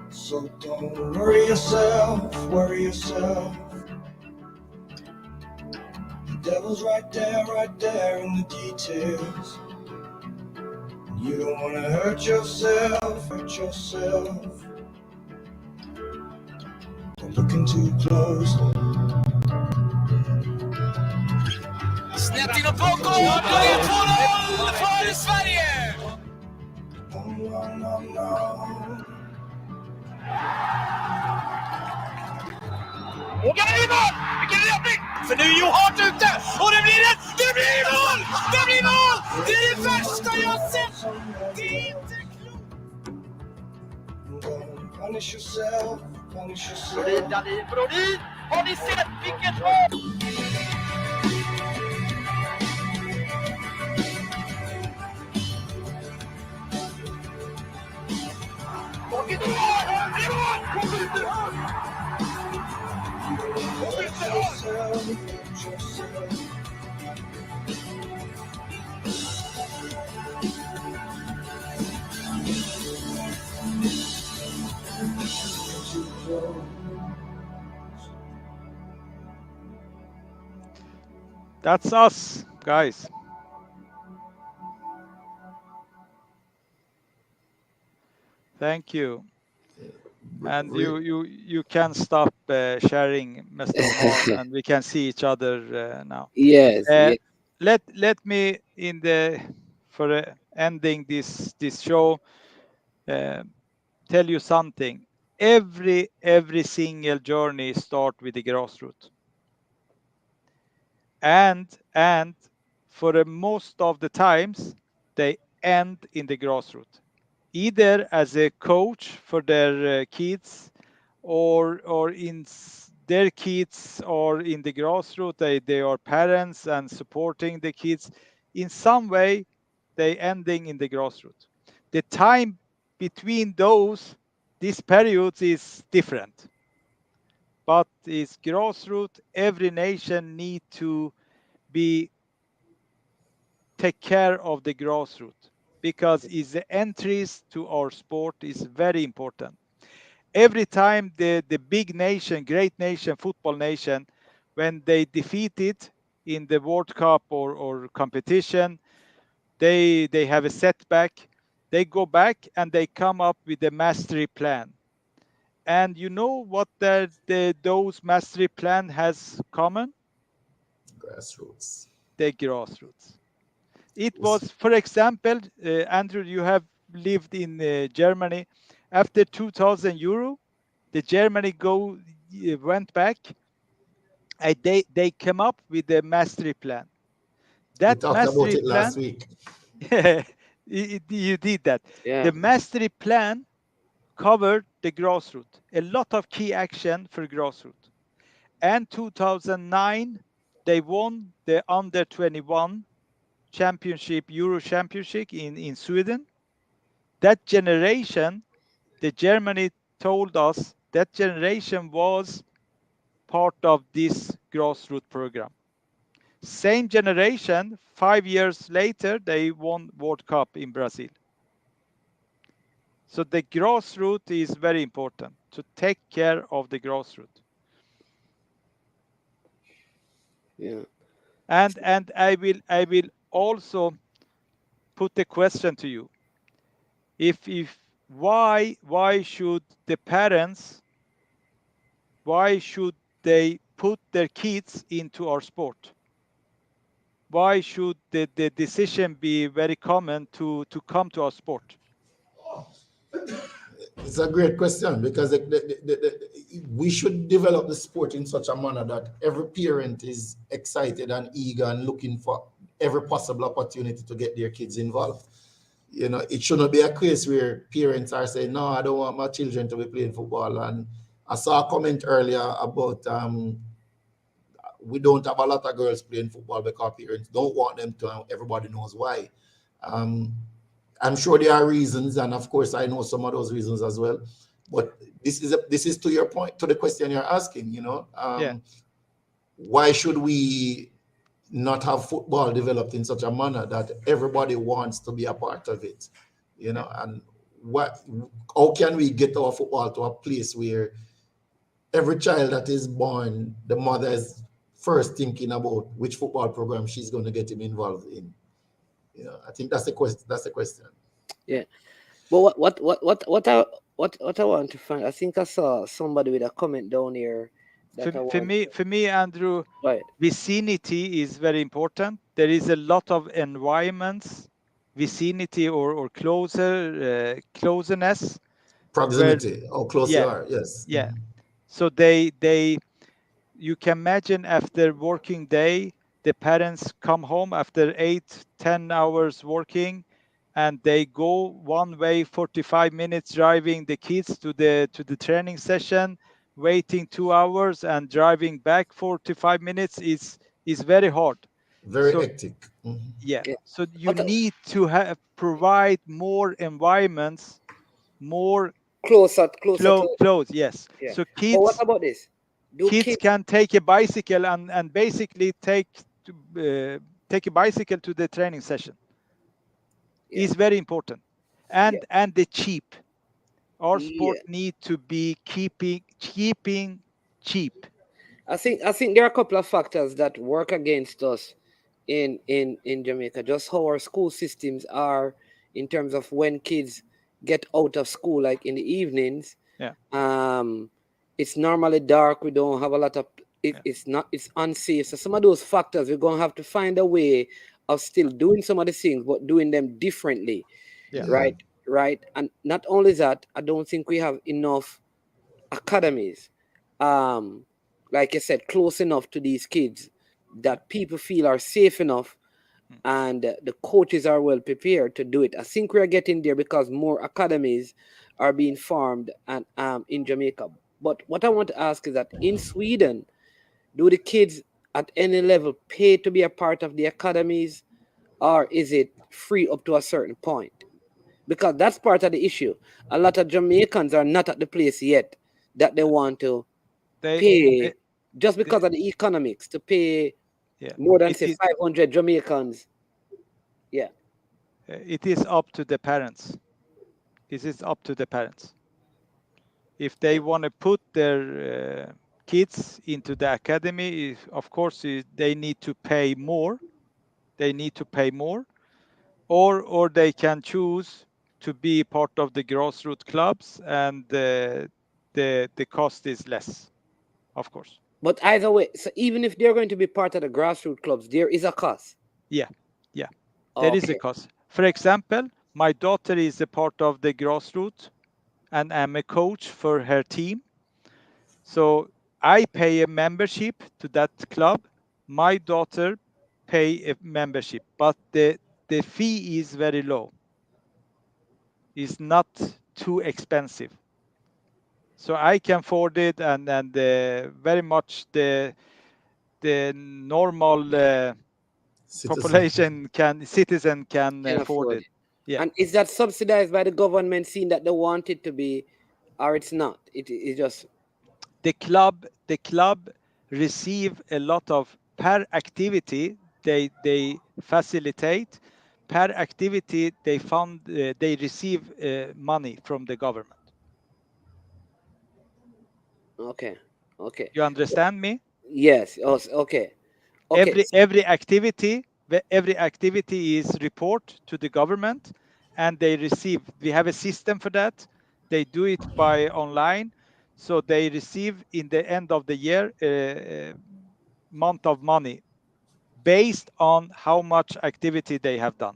So don't worry yourself. The devil's right there in the details. You don't want to hurt yourself. Don't looking too close. Snett in och på gång, och det är 2-0 för Sverige! Och kan det bli mål? Vilken räddning! För nu är Johart ute, och det blir mål! Det blir mål! Det är det värsta jag sett! Det är inte klokt! Punish yourself. Brodin, har ni sett vilket mål? Get the ball! Get the ball! Who is the That's us, guys. Thank you. And you can stop sharing, Mr. Omar, and we can see each other now. Yes, yes. Let me ending this show tell you something. Every single journey start with the grassroots, and for the most of the times they end in the grassroots, either as a coach for their kids, or their kids, or in the grassroots they are parents and supporting the kids in some way. They ending in the grassroots. The time between these periods is different, but it's grassroots. Every nation need to be take care of the grassroots, because is the entries to our sport is very important. Every time the big nation, great nation, football nation, when they defeated in the World Cup or competition, they have a setback. They go back and they come up with a mastery plan. And you know what those mastery plan has common? Grassroots. The grassroots. It was, for example, Andrew, you have lived in Germany. After 2000 euro, the Germany went back. And they came up with a mastery plan. We That talked about mastery it last plan, week. you did that. Yeah. The mastery plan covered the grassroots, a lot of key action for grassroots. And 2009, they won the under 21 championship, Euro championship in Sweden. That generation, the Germany told us that generation was part of this grassroots program. Same generation, 5 years later, they won World Cup in Brazil. So the grassroots is very important to take care of the grassroots. Yeah. And I will also put the question to you. If why should the parents, why should they put their kids into our sport? Why should the decision be very common to come to our sport? It's a great question, because we should develop the sport in such a manner that every parent is excited and eager and looking for every possible opportunity to get their kids involved. You know, it shouldn't be a case where parents are saying, no, I don't want my children to be playing football. And I saw a comment earlier about we don't have a lot of girls playing football because parents don't want them to, and everybody knows why. I'm sure there are reasons, and of course I know some of those reasons as well. But this is to your point, to the question you're asking. You know, why should we not have football developed in such a manner that everybody wants to be a part of it? You know, and how can we get our football to a place where every child that is born, the mother is first thinking about which football program she's going to get him involved in? You know, I think that's the question. That's the question. Yeah. But what I want to find, I think I saw somebody with a comment down here that For me, Andrew, right. vicinity is very important. There is a lot of environments, vicinity or closeness. Proximity, how close you are, yes. Yeah. So you can imagine after working day, the parents come home after 8-10 hours working, and they go one way 45 minutes driving the kids to the training session, waiting 2 hours and driving back 45 minutes is very hard. Very hectic. Yeah. So you need to provide more environments, more closer to close, yes. yeah. So But what about this? Do kids can take a bicycle and basically take a bicycle to the training session. Yeah. Is very important, Yeah. and the cheap. Our sport Yeah. need to be keeping cheap. I think there are a couple of factors that work against us in Jamaica. Just how our school systems are in terms of when kids get out of school, like in the evenings. Yeah. It's normally dark. We don't have a lot of Yeah. it's unsafe. So some of those factors we're gonna have to find a way of still doing some of the things, but doing them differently. Yeah. Right. And not only that, I don't think we have enough academies, like I said, close enough to these kids that people feel are safe enough, and the coaches are well prepared to do it. I think we're getting there because more academies are being formed and in Jamaica. But what I want to ask is that in Sweden, do the kids at any level pay to be a part of the academies, or is it free up to a certain point? Because that's part of the issue. A lot of Jamaicans are not at the place yet that they want to pay, just because of the economics, to pay more than say 500 Jamaicans. Yeah. It is up to the parents. It is up to the parents. If they want to put their kids into the academy, of course they need to pay more. They need to pay more, or they can choose to be part of the grassroots clubs, and the cost is less, of course. But either way, so even if they're going to be part of the grassroots clubs, there is a cost. Yeah, there is a cost. For example, my daughter is a part of the grassroots, and I'm a coach for her team. So I pay a membership to that club. My daughter pay a membership, but the fee is very low. It's not too expensive. So I can afford it, and very much the normal population citizen can afford it. Yeah. And is that subsidized by the government, seeing that they want it to be, or it's not? It's just the club receive a lot of per activity they facilitate. Per activity they fund, they receive money from the government. okay. You understand me? Yes. Okay. Every activity is report to the government, and they receive. We have a system for that. They do it by online, so they receive in the end of the year month of money based on how much activity they have done.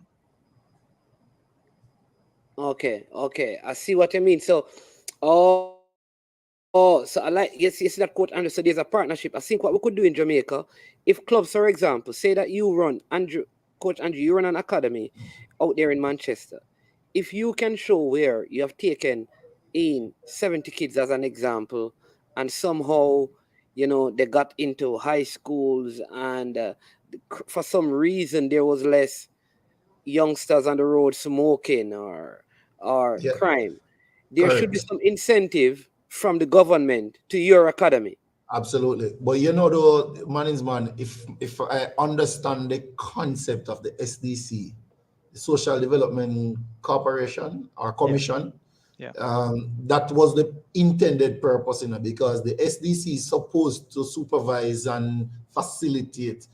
Okay. I see what you mean. So, so I like, yes, that quote, Andrew. So there's a partnership. I think what we could do in Jamaica, if clubs, for example, say that you run, Coach Andrew, you run an academy out there in Manchester. If you can show where you have taken in 70 kids as an example, and somehow, they got into high schools, and for some reason there was less youngsters on the road smoking or crime, there should be some incentive from the government to your academy. Absolutely. But though, man, if I understand the concept of the SDC, the Social Development Corporation or Commission, that was the intended purpose, because the SDC is supposed to supervise and facilitate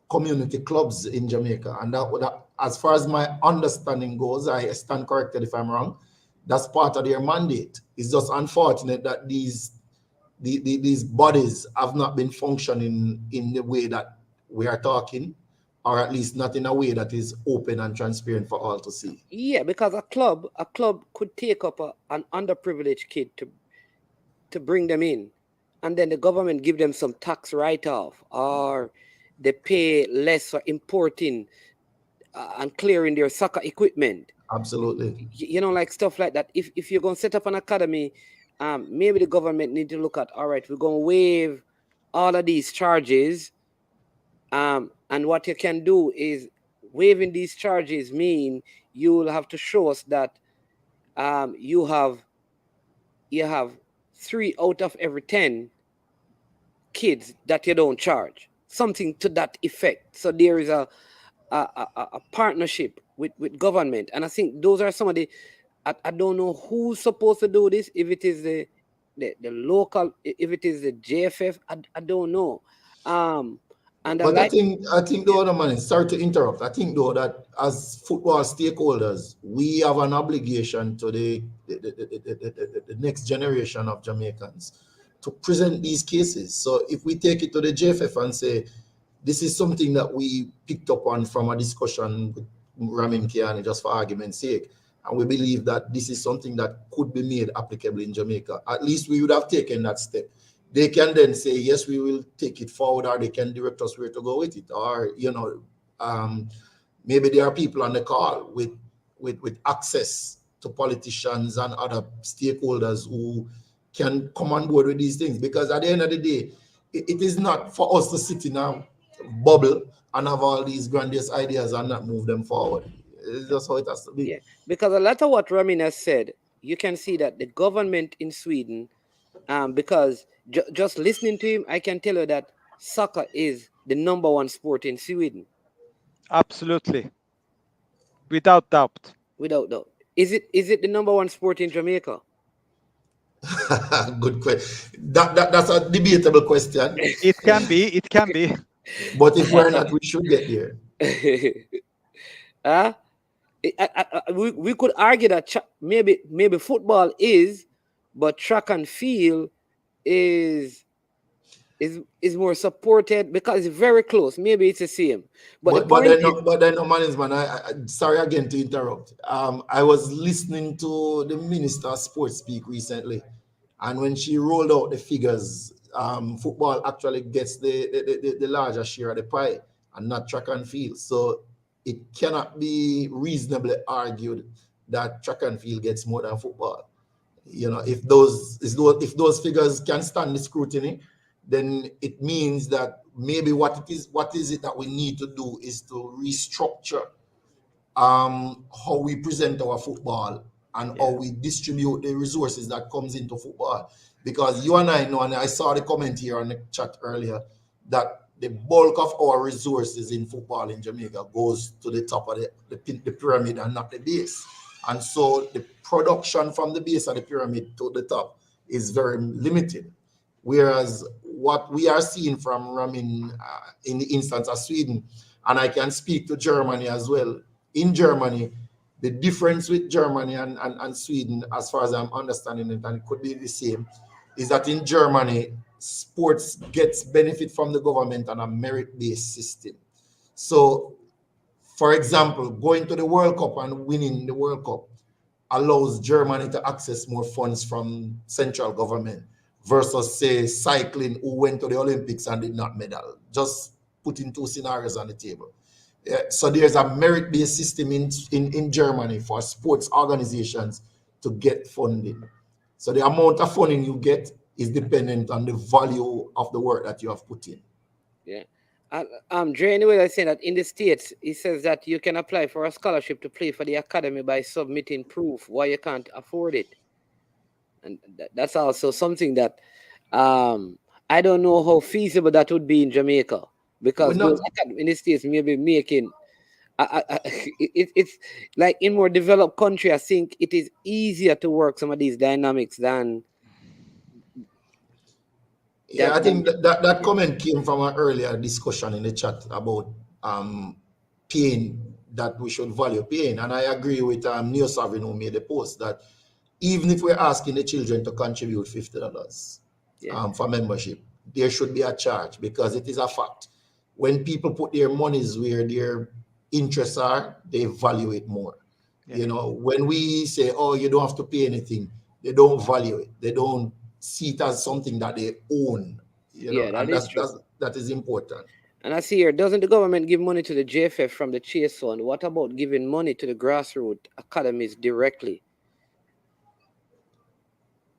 community clubs in Jamaica. And that, as far as my understanding goes, I stand corrected if I'm wrong, that's part of their mandate. It's just unfortunate that these bodies have not been functioning in the way that we are talking, or at least not in a way that is open and transparent for all to see. Yeah, because a club could take up an underprivileged kid to bring them in, and then the government give them some tax write-off, or they pay less for importing and clearing their soccer equipment. Absolutely. Like stuff like that. If you're going to set up an academy, maybe the government need to look at, all right, we're going to waive all of these charges. And what you can do is, waiving these charges mean you will have to show us that you have you have 3 out of every 10 kids that you don't charge, something to that effect. So there is a partnership with government, and I think those are some of the. I don't know who's supposed to do this. If it is the local, if it is the JFF, I don't know. And But I think the other man, sorry to interrupt. I think though that as football stakeholders, we have an obligation to the next generation of Jamaicans to present these cases. So if we take it to the JFF and say, this is something that we picked up on from a discussion with Ramin Kiani, just for argument's sake, and we believe that this is something that could be made applicable in Jamaica, at least we would have taken that step. They can then say, yes, we will take it forward, or they can direct us where to go with it. Or, maybe there are people on the call with access to politicians and other stakeholders who can come on board with these things. Because at the end of the day, it is not for us to sit in a bubble and have all these grandiose ideas and not move them forward. It's just how it has to be. Yeah, because a lot of what Ramin has said, you can see that the government in Sweden, because just listening to him, I can tell you that soccer is the #1 sport in Sweden. Absolutely. Without doubt. Without doubt. Is it the #1 sport in Jamaica? Good question. That's a debatable question. It can be. But if we're not, we should get there. We could argue that maybe football is, but track and field is more supported because it's very close. Maybe it's the same. But then, management. I sorry again to interrupt. I was listening to the Minister of Sports speak recently, and when she rolled out the figures, football actually gets the larger share of the pie, and not track and field. So it cannot be reasonably argued that track and field gets more than football. If those figures can stand the scrutiny, then it means that maybe what is it that we need to do is to restructure how we present our football and how we distribute the resources that comes into football. Because you and I know, and I saw the comment here on the chat earlier, that the bulk of our resources in football in Jamaica goes to the top of the pyramid and not the base. And so the production from the base of the pyramid to the top is very limited. Whereas what we are seeing from Ramin in the instance of Sweden, and I can speak to Germany as well. In Germany, the difference with Germany and Sweden, as far as I'm understanding it, and it could be the same, is that in Germany, sports gets benefit from the government on a merit-based system. So, for example, going to the World Cup and winning the World Cup allows Germany to access more funds from central government versus, say, cycling, who went to the Olympics and did not medal. Just putting two scenarios on the table. So there's a merit-based system in Germany for sports organizations to get funding. So the amount of funding you get is dependent on the value of the work that you have put in. Yeah. Dre anyway is saying that in the States, he says that you can apply for a scholarship to play for the academy by submitting proof why you can't afford it. And that's also something that I don't know how feasible that would be in Jamaica, because those in the States may be making it's like in more developed country. I think it is easier to work some of these dynamics than. Yeah, I think that comment came from an earlier discussion in the chat about pain, that we should value pain. And I agree with Neo Sovereign, who made the post that even if we're asking the children to contribute $50 for membership, there should be a charge, because it is a fact. When people put their monies where their interests are, they value it more. Yeah. When we say, oh, you don't have to pay anything, they don't value it. They don't see it as something that they own. That is important. And I see here, doesn't the government give money to the JFF from the Chase Fund? What about giving money to the grassroots academies directly?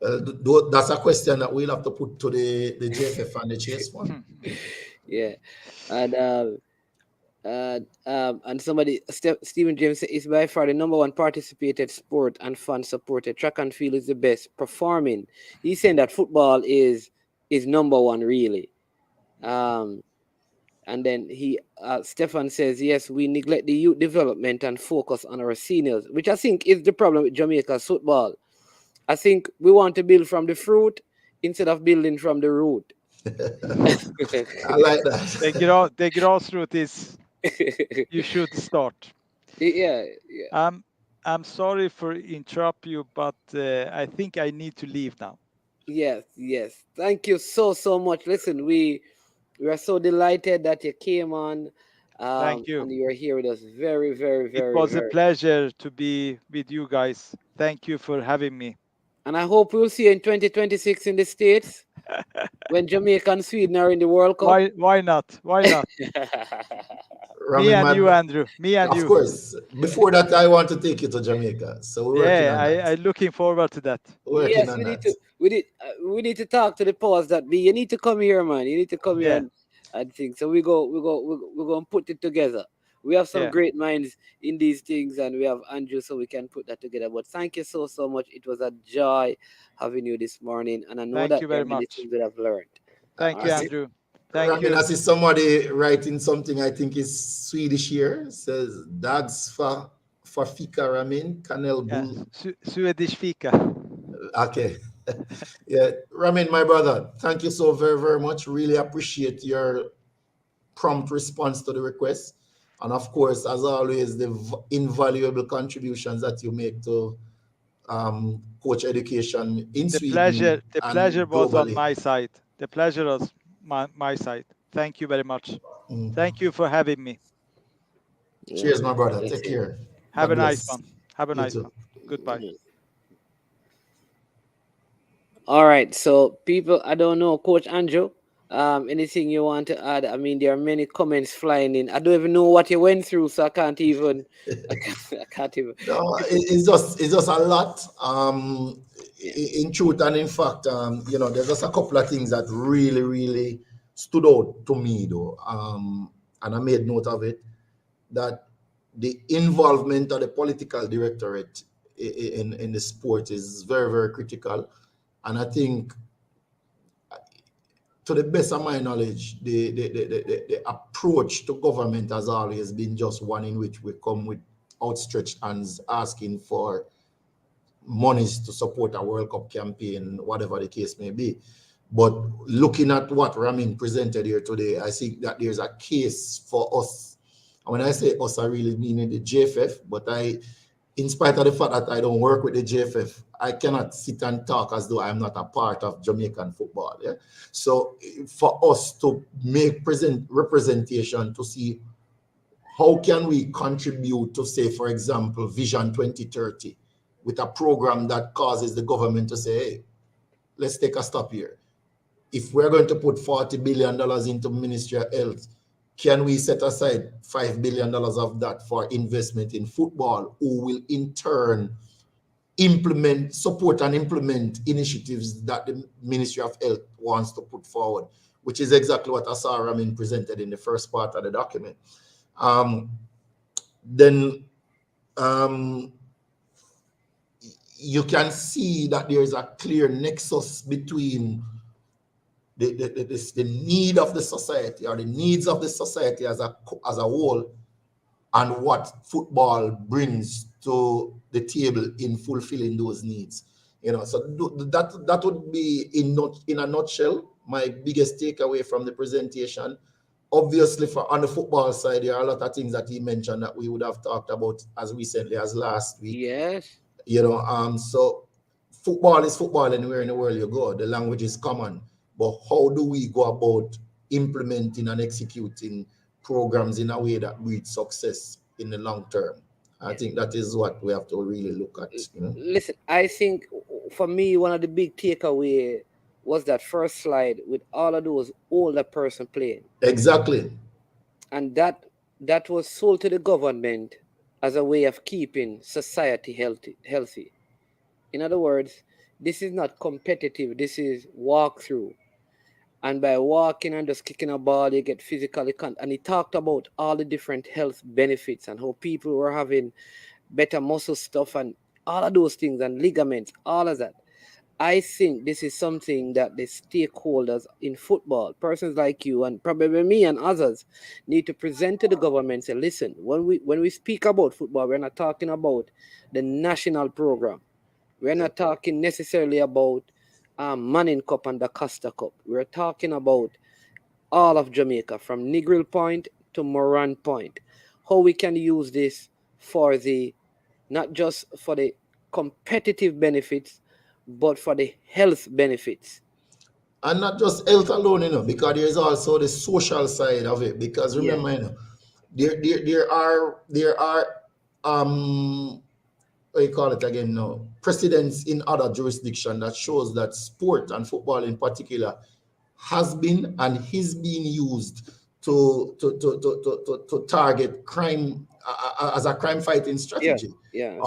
That's a question that we'll have to put to the JFF and the Chase Fund. Yeah. And And somebody, Stephen James said, is by far the number one participated sport and fan supported. Track and field is the best performing. He's saying that football is number one, really. And then Stefan says, yes, we neglect the youth development and focus on our seniors, which I think is the problem with Jamaica's football. I think we want to build from the fruit instead of building from the root. I like that. The grassroots is you should start. Yeah. I'm sorry for interrupt you, but I think I need to leave now. Yes. Thank you so much. Listen, we are so delighted that you came on. Thank you. And you are here with us. Very, very, very. It was a pleasure to be with you guys. Thank you for having me. And I hope we'll see you in 2026 in the States when Jamaica and Sweden are in the World Cup. Why not? Me and you, Andrew. Me and you. Of course. Before that, I want to take you to Jamaica. So we're working on that. I'm looking forward to that. Yes, we need to talk to the powers that be. You need to come here, man. You need to come here and think. So we're going to put it together. We have some great minds in these things, and we have Andrew, so we can put that together. But thank you so much. It was a joy having you this morning, and I know that there are many things that I've learned. Thank you, Andrew. Thank you. I see somebody writing something I think is Swedish here. It says dags for fika ramen, kanel bull. Swedish fika. Okay. Yeah, Ramin, my brother, thank you so very, very much. Really appreciate your prompt response to the request. And of course, as always, the invaluable contributions that you make to coach education in Sweden. The pleasure was on my side. The pleasure was my side. Thank you very much. Thank you for having me. Cheers, my brother. Take care. Have a nice one. Have a nice one. Goodbye. All right. So people, I don't know, Coach Andrew, anything you want to add? I mean, there are many comments flying in. I don't even know what you went through, so I can't even. I can't even. No, it's just a lot. In truth and in fact, there's just a couple of things that really, really stood out to me, though. And I made note of it, that the involvement of the political directorate in the sport is very, very critical. And I think, to the best of my knowledge, the approach to government has always been just one in which we come with outstretched hands asking for monies to support a World Cup campaign, whatever the case may be. But looking at what Ramin presented here today, I think that there's a case for us. And when I say us, I really mean the JFF, but in spite of the fact that I don't work with the JFF, I cannot sit and talk as though I'm not a part of Jamaican football. Yeah? So for us to make representation to see how can we contribute to, say, for example, Vision 2030 with a program that causes the government to say, hey, let's take a stop here. If we're going to put $40 billion into Ministry of Health, can we set aside $5 billion of that for investment in football, who will in turn support and implement initiatives that the Ministry of Health wants to put forward, which is exactly what Asar Ramin presented in the first part of the document. You can see that there is a clear nexus between the need of the society, or the needs of the society as a whole, and what football brings to the table in fulfilling those needs. So that would be in a nutshell my biggest takeaway from the presentation. Obviously, on the football side, there are a lot of things that he mentioned that we would have talked about as recently as last week. Yes. So football is football anywhere in the world you go. The language is common. But how do we go about implementing and executing programs in a way that breeds success in the long term? I think that is what we have to really look at. Listen, I think for me, one of the big takeaway was that first slide with all of those older person playing. Exactly. And that was sold to the government as a way of keeping society healthy. In other words, this is not competitive. This is walkthrough. And by walking and just kicking a ball, you get physically and he talked about all the different health benefits and how people were having better muscle stuff and all of those things and ligaments, all of that. I think this is something that the stakeholders in football, persons like you and probably me and others, need to present to the government. Say, listen, when we speak about football, we're not talking about the national program. We're not talking necessarily about Manning Cup and the Costa Cup. We're talking about all of Jamaica, from Negril Point to Moran Point. How we can use this for the, not just for the competitive benefits, but for the health benefits. And not just health alone, because there's also the social side of it. Because remember, there are what you call it again now, precedents in other jurisdictions that shows that sport and football in particular has been and is being used to target crime as a crime fighting strategy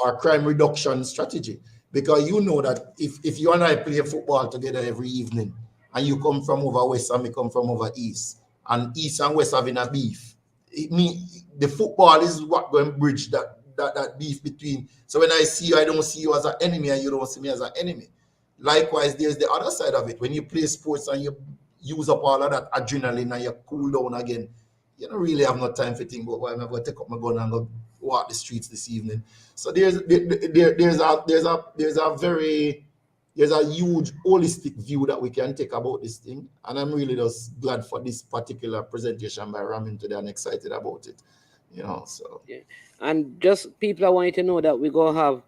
or crime reduction strategy. Because you know that if you and I play football together every evening and you come from over west and me come from over east, and east and west having a beef, the football is what going to bridge that beef between. So when I see you, I don't see you as an enemy and you don't see me as an enemy. Likewise, there's the other side of it. When you play sports and you use up all of that adrenaline and you cool down again, you don't really have no time for think about why I'm going to take up my gun and go walk the streets this evening. So there's a huge holistic view that we can take about this thing, and I'm really just glad for this particular presentation by Ramin today and excited about it. So and just people, I want you to know that we're gonna have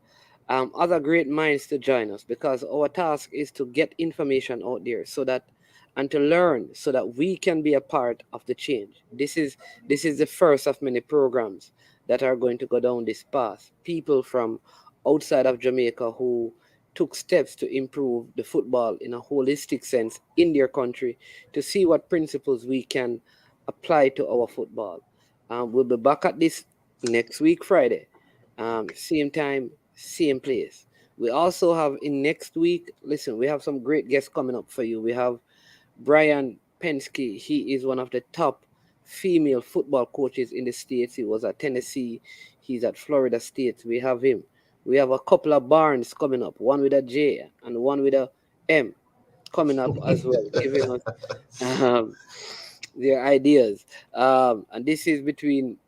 other great minds to join us, because our task is to get information out there so that and to learn so that we can be a part of the change. This is the first of many programs that are going to go down this path. People from outside of Jamaica who took steps to improve the football in a holistic sense in their country, to see what principles we can apply to our football. We'll be back at this next week, Friday. Same time, same place. We also have in next week, listen, we have some great guests coming up for you. We have Brian Pensky. He is one of the top female football coaches in the States. He was at Tennessee. He's at Florida State. We have him. We have a couple of Barnes coming up, one with a J and one with a M coming up as well, giving us their ideas. And this is between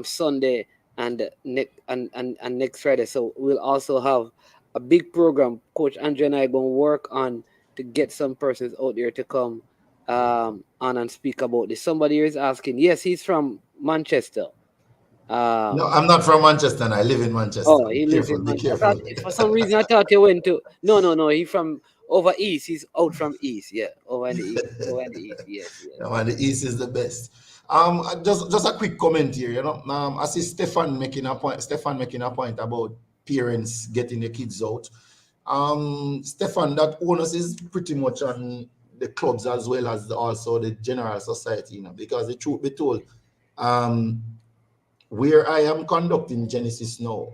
Sunday and next Friday. So we'll also have a big program. Coach Andrew and I are going to work on to get some persons out there to come on and speak about this. Somebody here is asking. Yes, he's from Manchester. No, I'm not from Manchester. I live in Manchester. Oh, he lives in Manchester. Careful. For some reason, I thought you went to. No. He's from over east. He's out from east. Yeah, over in the east. Yes. No, and the east is the best. Just a quick comment here. I see Stefan making a point about parents getting the kids out. Stefan, that onus is pretty much on the clubs as well as also the general society. Because the truth be told, where I am conducting Genesis now,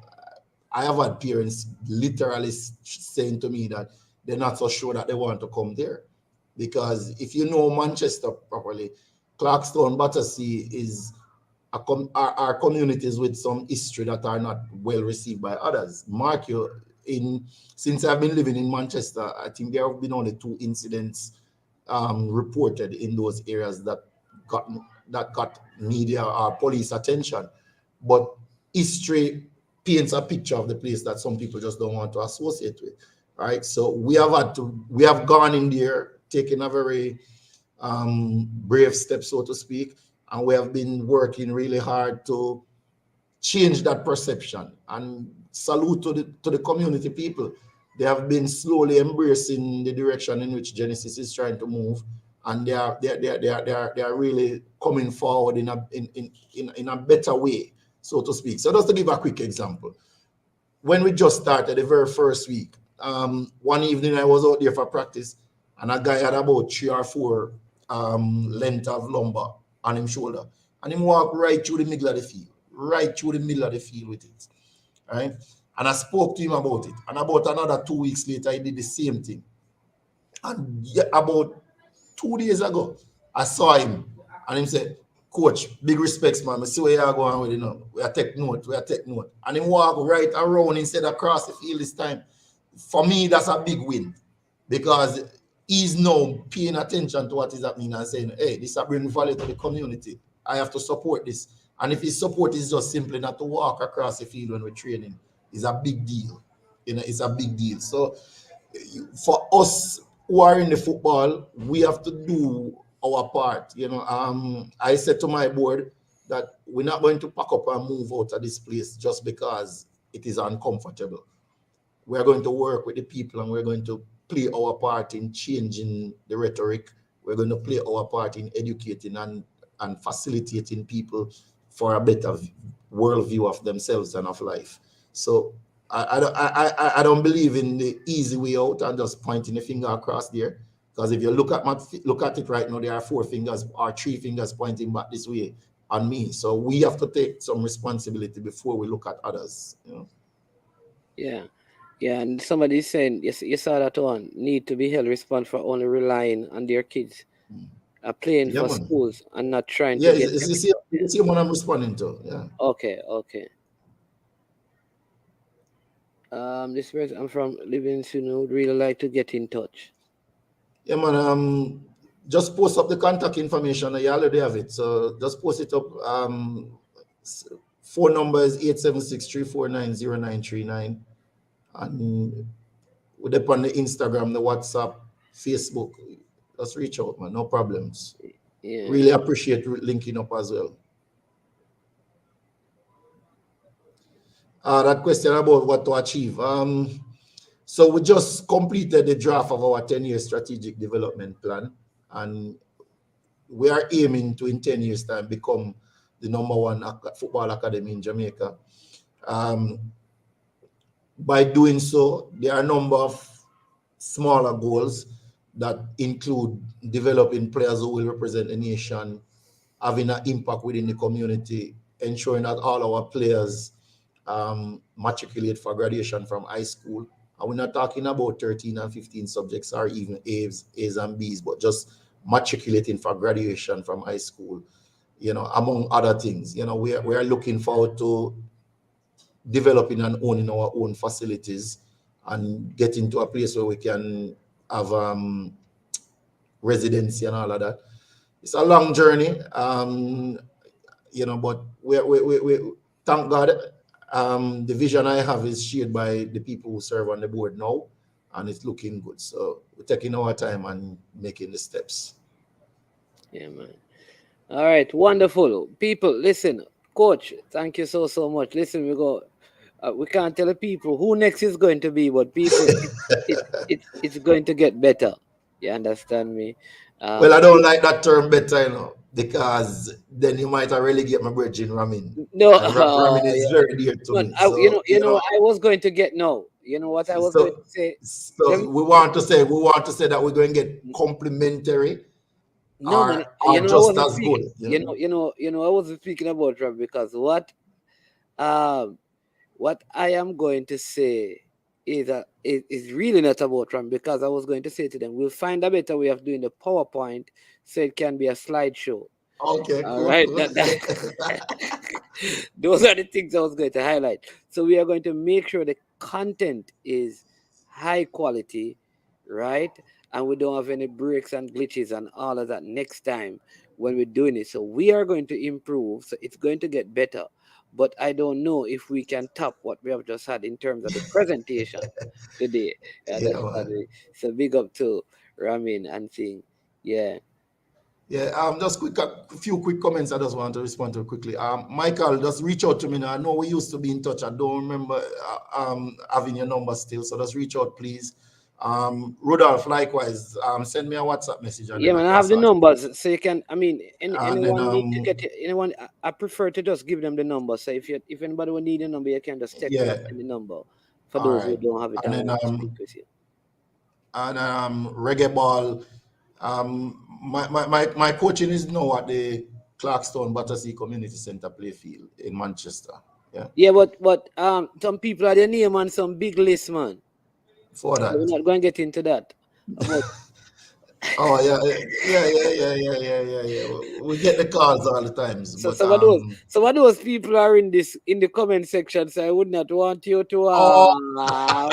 I have had parents literally saying to me that they're not so sure that they want to come there. Because if you know Manchester properly, Clarkstown, Battersea are communities with some history that are not well received by others. Mark you, since I've been living in Manchester, I think there have been only 2 incidents reported in those areas that got media or police attention. But history paints a picture of the place that some people just don't want to associate with. Right? So we have gone in there, taken a very brave step, so to speak, and we have been working really hard to change that perception. And salute to the community people. They have been slowly embracing the direction in which Genesis is trying to move, and they are really coming forward in a better way, so to speak. So just to give a quick example, when we just started the very first week, one evening I was out there for practice, and a guy had about 3 or 4 length of lumber on his shoulder, and he walked right through the middle of the field, with it, right? And I spoke to him about it, and about another 2 weeks later, he did the same thing. And about 2 days ago. I saw him and him said, Coach, big respects, man. I see where you're going with, you know. We are take note. And he walk right around instead of across the field this time. For me, that's a big win because he's now paying attention to what is happening and saying, hey, this is bringing value to the community. I have to support this. And if his support is just simply not to walk across the field when we're training, it's a big deal. You know, it's a big deal. So for us who are in the football, we have to do our part. You know, I said to my board that we're not going to pack up and move out of this place just because it is uncomfortable. We're going to work with the people and we're going to play our part in changing the rhetoric. We're going to play our part in educating and facilitating people for a better worldview of themselves and of life. So I don't believe in the easy way out and just pointing the finger across there. Because if you look at it right now, there are 4 fingers or 3 fingers pointing back this way on me. So we have to take some responsibility before we look at others. You know? Yeah, and somebody's saying you saw that one need to be held responsible for only relying on their kids playing for man. schools and not trying to get. Yeah, it's the same one I'm responding to. Yeah. Okay. This person I'm from living soon would really like to get in touch. Yeah, man. Just post up the contact information. You already have it, so just post it up. Phone number is 876-349-0939, and we're up on the Instagram, the WhatsApp, Facebook. Just reach out, man. No problems. Yeah. Really appreciate linking up as well. That question about what to achieve. So we just completed the draft of our 10-year strategic development plan, and we are aiming to, in 10 years' time, become the #1 football academy in Jamaica. By doing so, there are a number of smaller goals that include developing players who will represent the nation, having an impact within the community, ensuring that all our players matriculate for graduation from high school. And we're not talking about 13 and 15 subjects or even A's and B's, but just matriculating for graduation from high school, you know, among other things. You know, we are looking forward to developing and owning our own facilities and getting to a place where we can have residency and all of that. It's a long journey, you know, but we thank God. The vision I have is shared by the people who serve on the board now, and it's looking good. So we're taking our time and making the steps. Yeah, man. All right, wonderful. People, listen, Coach, thank you so much. Listen, we can't tell the people who next is going to be, but people, it's going to get better. You understand me? Well, I don't like that term better, you know, because then you might have really get my bridging Ramin. No, Ramin is very dear to me. So, you know, I was going to get you know what I was going to say. So we want to say that we're going to get complimentary. No, man, you know, just as good. You know, I wasn't speaking about Trump because what I am going to say is that it is really not about Trump, because I was going to say to them, we'll find a better way of doing the PowerPoint so it can be a slideshow. Okay, all cool. Right. Those are the things I was going to highlight. So we are going to make sure the content is high quality, right? And we don't have any breaks and glitches and all of that next time when we're doing it. So we are going to improve. So it's going to get better. But I don't know if we can top what we have just had in terms of the presentation today. So big up to Ramin and thing. Yeah. Yeah, just a few quick comments I just want to respond to quickly. Michael, just reach out to me now. I know we used to be in touch. I don't remember having your number still, so just reach out, please. Rudolph, likewise, send me a WhatsApp message. Yeah, man, I have the numbers, so you can. I mean, anyone need to get anyone. I prefer to just give them the number. So if anybody will need a number, you can just text them the number for those who don't have it. And then speak with you. And Reggae Ball. My coaching is now at the Clarkstown Battersea Community Centre playfield in Manchester. Yeah, but some people are their name on some big list, man. For that, we're not going to get into that. Oh yeah. We get the calls all the times, So but some of those people are in the comment section, so I would not want you to oh no.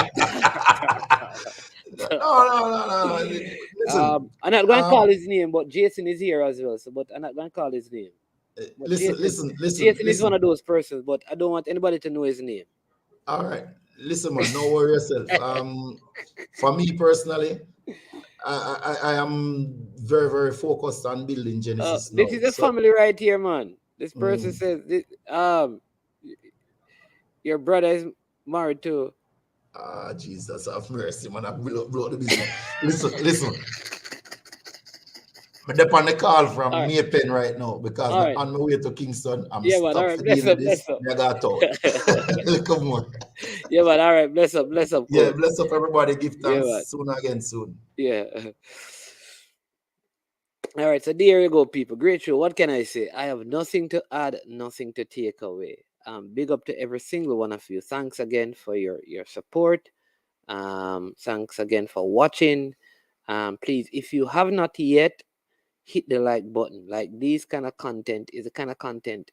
Listen, I'm not going to call his name, but Jason is here as well. So, but I'm not going to call his name. But Jason is one of those persons, but I don't want anybody to know his name. All right, listen, man. No worry yourself. For me personally, I am very, very focused on building Genesis now. This is a family right here, man. This person says, your brother is married to. Jesus have mercy, man. I blow the business. Listen. I'm on the call from Maypen right now because I'm on my way to Kingston. I'm man, all right. Bless up. I got out. Come on. Yeah, man. All right. Bless up. Yeah, bless up everybody. Give thanks soon. Yeah. All right. So there you go, people. Great show. What can I say? I have nothing to add, nothing to take away. Big up to every single one of you. Thanks again for your support. Thanks again for watching. Please, if you have not yet, hit the like button. Like, this kind of content is the kind of content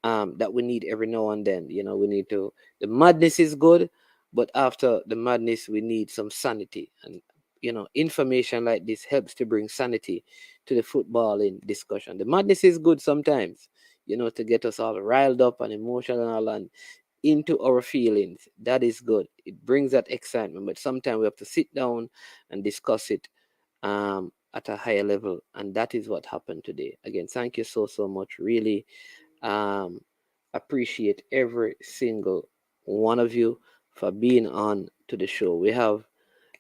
that we need every now and then. You know, we need to, the madness is good, but after the madness, we need some sanity. And, you know, information like this helps to bring sanity to the footballing discussion. The madness is good sometimes, you know, to get us all riled up and emotional and into our feelings. That is good. It brings that excitement, but sometimes we have to sit down and discuss it at a higher level, and that is what happened today. Again, thank you so much. Really appreciate every single one of you for being on to the show. We have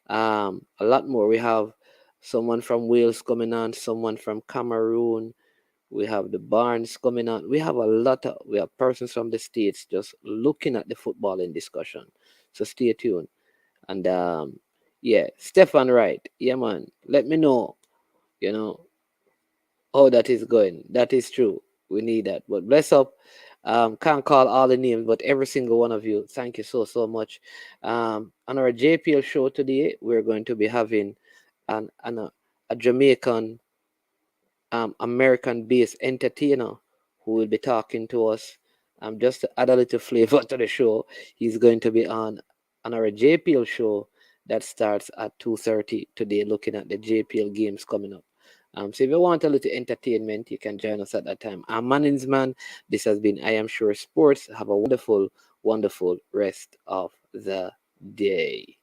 a lot more. We have someone from Wales coming on, someone from Cameroon. We have the Barnes coming on. We have persons from the States just looking at the footballing discussion. So stay tuned. And Stefan Wright. Yeah, man. Let me know, you know, how that is going. That is true. We need that. But bless up. Can't call all the names, but every single one of you, thank you so much. On our JPL show today, we're going to be having a Jamaican American-based entertainer who will be talking to us. Just to add a little flavor to the show, he's going to be on our JPL show that starts at 2:30 today, looking at the JPL games coming up. So if you want a little entertainment, you can join us at that time. I'm Manning's Man. This has been I Am Sure Sports. Have a wonderful, wonderful rest of the day.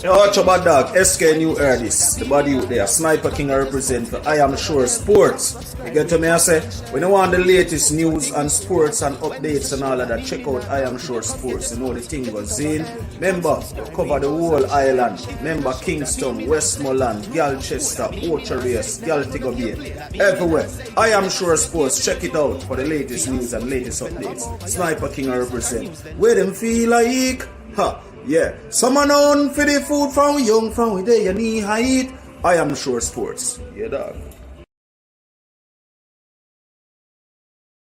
Yo, watch your bad dog, SK New Erdis, the body out there, Sniper King I represent for I Am Sure Sports. You get to me, I say, when you want the latest news and sports and updates and all of that, check out I Am Sure Sports. You know the thing goes in. Remember, cover the whole island. Remember Kingston, Westmoreland, Galchester, Ocherase, Galtigo Bay, everywhere. I Am Sure Sports, check it out for the latest news and latest updates. Sniper King I represent. Where them feel like, yeah, someone on for the food from young, from where they knee height. I Am Sure Sports. Yeah, dog.